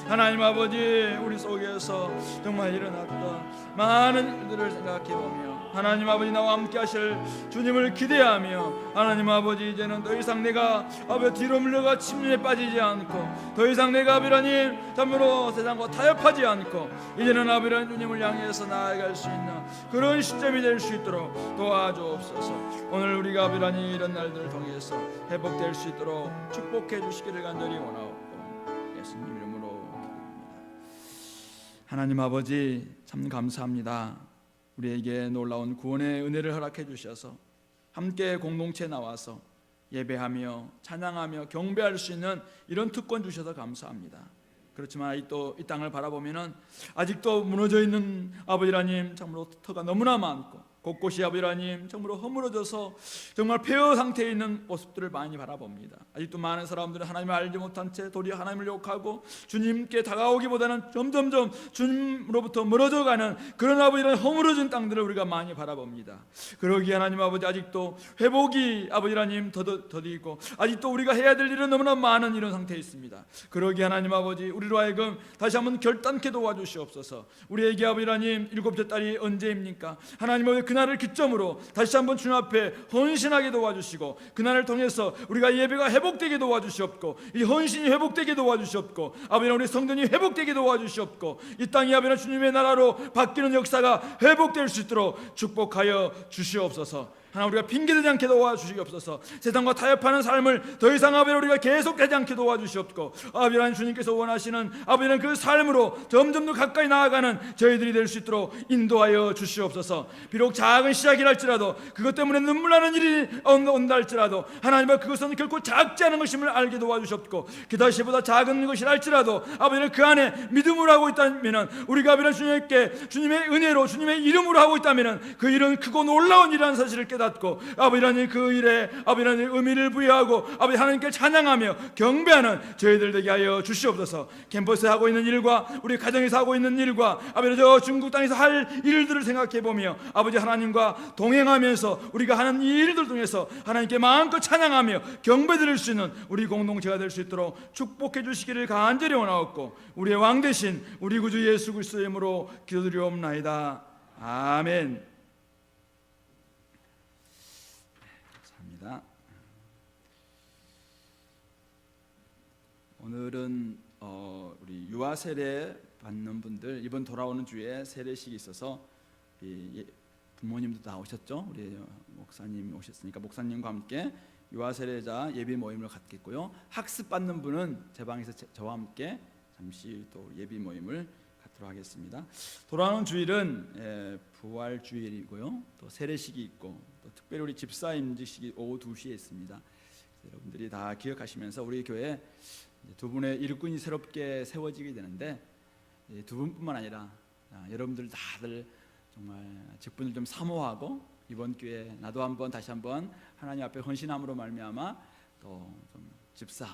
하나님 아버지 우리 속에서 정말 일어났던 많은 일들을 생각해보며 하나님 아버지 나와 함께 하실 주님을 기대하며 하나님 아버지 이제는 더 이상 내가 아버지 뒤로 물러가 침륜에 빠지지 않고 더 이상 내가 아버지님 참으로 세상과 타협하지 않고 이제는 아버지 주님을 향해서 나아갈 수 있는 그런 시점이 될 수 있도록 도와주옵소서. 오늘 우리가 아버지 이런 날들을 통해서 회복될 수 있도록 축복해 주시기를 간절히 원하옵고 예수님 이름으로 기도합니다. 하나님 아버지 참 감사합니다. 우리에게 놀라운 구원의 은혜를 허락해 주셔서 함께 공동체에 나와서 예배하며 찬양하며 경배할 수 있는 이런 특권 주셔서 감사합니다. 그렇지만 아직도 이 땅을 바라보면은 아직도 무너져 있는 아버지 하나님 참으로 터가 너무나 많고 곳곳이 아버지 하나님 참으로 허물어져서 정말 폐허 상태에 있는 모습들을 많이 바라봅니다. 아직도 많은 사람들은 하나님을 알지 못한 채 도리어 하나님을 욕하고 주님께 다가오기보다는 점점점 주님으로부터 멀어져가는 그런 아버지 하나님 허물어진 땅들을 우리가 많이 바라봅니다. 그러기에 하나님 아버지 아직도 회복이 아버지 하나님 더디고 아직도 우리가 해야 될 일은 너무나 많은 이런 상태에 있습니다. 그러기에 하나님 아버지 우리로 하여금 다시 한번 결단케 도와주시옵소서. 우리에게 아버지 하나님 일곱째 달이 언제입니까? 하나님 아버지 그날을 기점으로 다시 한번 주님 앞에 헌신하게 도와주시고 그날을 통해서 우리가 예배가 회복되게 도와주시옵고 이 헌신이 회복되게 도와주시옵고 아버지 우리 성전이 회복되게 도와주시옵고 이 땅이 아버지 주님의 나라로 바뀌는 역사가 회복될 수 있도록 축복하여 주시옵소서. 하나님 우리가 핑계대지 않게 도와주시옵소서. 세상과 타협하는 삶을 더 이상 아버지 우리가 계속되지 않게 도와주시옵고 아버지 하나님 주님께서 원하시는 아버지 하나님 그 삶으로 점점 더 가까이 나아가는 저희들이 될 수 있도록 인도하여 주시옵소서. 비록 작은 시작이랄지라도 그것 때문에 눈물 나는 일이 온다 할지라도 하나님은 그것은 결코 작지 않은 것임을 알게 도와주시옵고 그다시보다 작은 것이랄지라도 아버지는 그 안에 믿음으로 하고 있다면 우리가 아버지 주님께 주님의 은혜로 주님의 이름으로 하고 있다면 그 일은 크고 놀라운 일이라는 사실을 깨닫고 아버지 하나님 그 일에 아버지 하나님 의미를 부여하고 아버지 하나님께 찬양하며 경배하는 저희들 되게 하여 주시옵소서. 캠퍼스에 하고 있는 일과 우리 가정에서 하고 있는 일과 아버지 저 중국 땅에서 할 일들을 생각해 보며 아버지 하나님과 동행하면서 우리가 하는 이 일들 통해서 하나님께 마음껏 찬양하며 경배드릴 수 있는 우리 공동체가 될 수 있도록 축복해 주시기를 간절히 원하옵고 우리의 왕 되신 우리 구주 예수 그리스도의 이름으로 기도드리옵나이다. 아멘. 오늘은 우리 유아 세례 받는 분들 이번 돌아오는 주에 세례식이 있어서 부모님도 다 오셨죠? 우리 목사님 오셨으니까 목사님과 함께 유아 세례자 예비 모임을 갖겠고요. 학습 받는 분은 제 방에서 저와 함께 잠시 또 예비 모임을 갖도록 하겠습니다. 돌아오는 주일은 부활 주일이고요. 또 세례식이 있고 또 특별히 우리 집사 임직식이 오후 2시에 있습니다. 여러분들이 다 기억하시면서 우리 교회 두 분의 일꾼이 새롭게 세워지게 되는데, 두 분뿐만 아니라 여러분들 다들 정말 직분을 좀 사모하고 이번 기회에 나도 한번 다시 한번 하나님 앞에 헌신함으로 말미암아 또 좀 집사,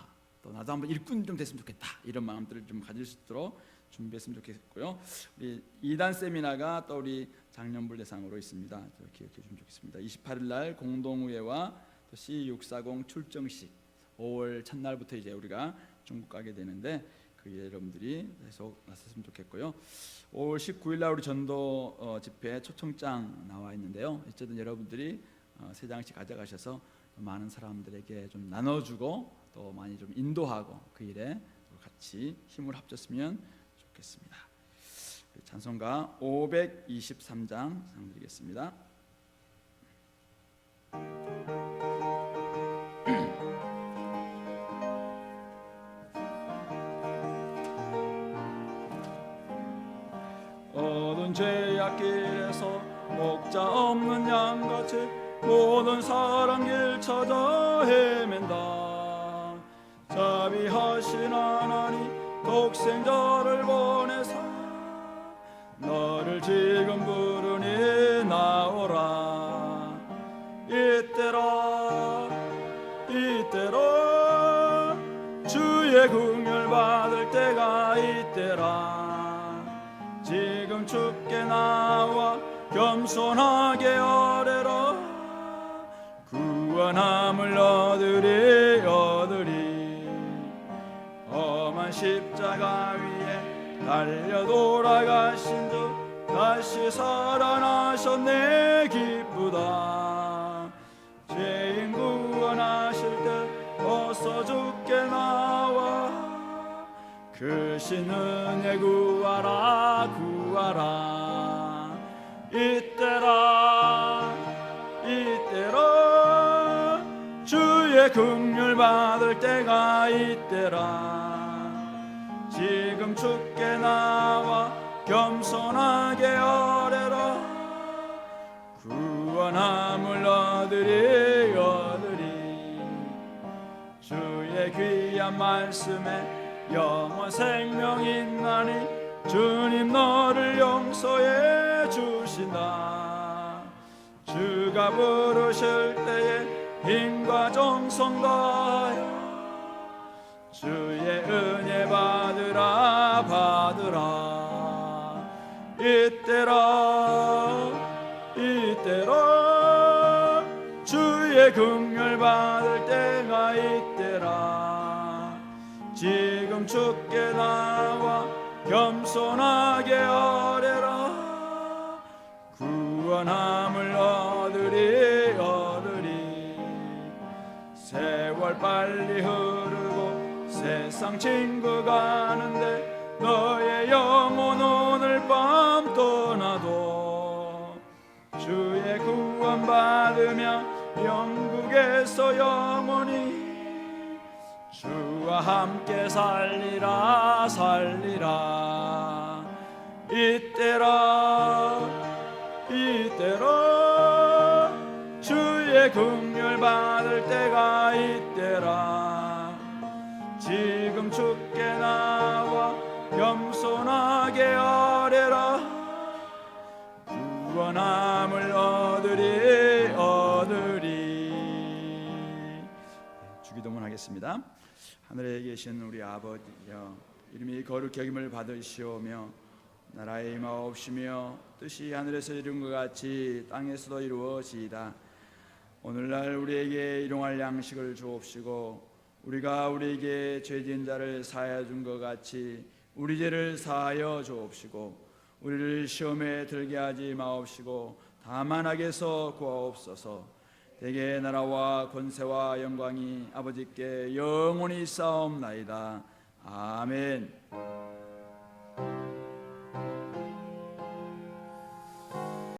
또 나도 한번 일꾼 좀 됐으면 좋겠다, 이런 마음들을 좀 가질 수 있도록 준비했으면 좋겠고요. 우리 2단 세미나가 또 우리 작년불 대상으로 있습니다. 기억해 주시면 좋겠습니다. 28일 날 공동우회와 또 C640 출정식, 5월 첫날부터 이제 우리가 중국 가게 되는데 그 여러분들이 계속 나섰으면 좋겠고요. 5월 19일 날 우리 전도 집회 초청장 나와 있는데요. 어쨌든 여러분들이 3장씩 가져가셔서 많은 사람들에게 좀 나눠주고 또 많이 좀 인도하고 그 일에 같이 힘을 합쳤으면 좋겠습니다. 찬송가 523장 상드리겠습니다. 어두운 죄악길에서 목자 없는 양같이 모든 사람 길 찾아 헤맨다. 자비하신 하나님 독생자를 보내사 너를 지금 부르니 나오라. 이때라 이때라 주의 긍휼 받을 때가 이때라. 지금 주께 나와 겸손하게 아뢰라. 구원함을 얻으리 험한 십자가 위에 달려 돌아가신 주 다시 살아나셨네 기쁘다. 죄인 구원하실 때 어서 주께 나와 그 신 은혜 구하라 구하라. 이때라 이때라 주의 긍휼 받을 때가 이때라. 지금 주께 나와 겸손하게 아뢰라. 구원함을 얻으리 주의 귀한 말씀에 영원 생명 있나니 주님 너를 용서해 주신다. 주가 부르실 때에 힘과 정성 다하여 주의 은혜 받으라 받으라. 이때라 주의 긍휼 받을 때가 이때라. 지금 주께 나와 겸손하게 아뢰라. 구원함을 얻으리 세월 빨리 흐르고 세상 친구 가는데 너의 영혼 오늘 밤 떠나도 주의 구원 받으며 영국에서 영원히 주와 함께 살리라 이때라 주의 긍휼 받을 때가 이때라. 지금 주께 나와 겸손하게 아뢰라. 구원함을 얻으리 주기도문 하겠습니다. 하늘에 계신 우리 아버지여, 이름이 거룩히 여김을 받으시오며 나라의 임하옵시며 뜻이 하늘에서 이룬 것 같이 땅에서도 이루어지이다. 오늘날 우리에게 일용할 양식을 주옵시고 우리가 우리에게 죄진 자를 사하여 준 것 같이 우리 죄를 사하여 주옵시고 우리를 시험에 들게 하지 마옵시고 다만 악에서 구하옵소서. 대개 나라와 권세와 영광이 아버지께 영원히 있사옵나이다. 아멘.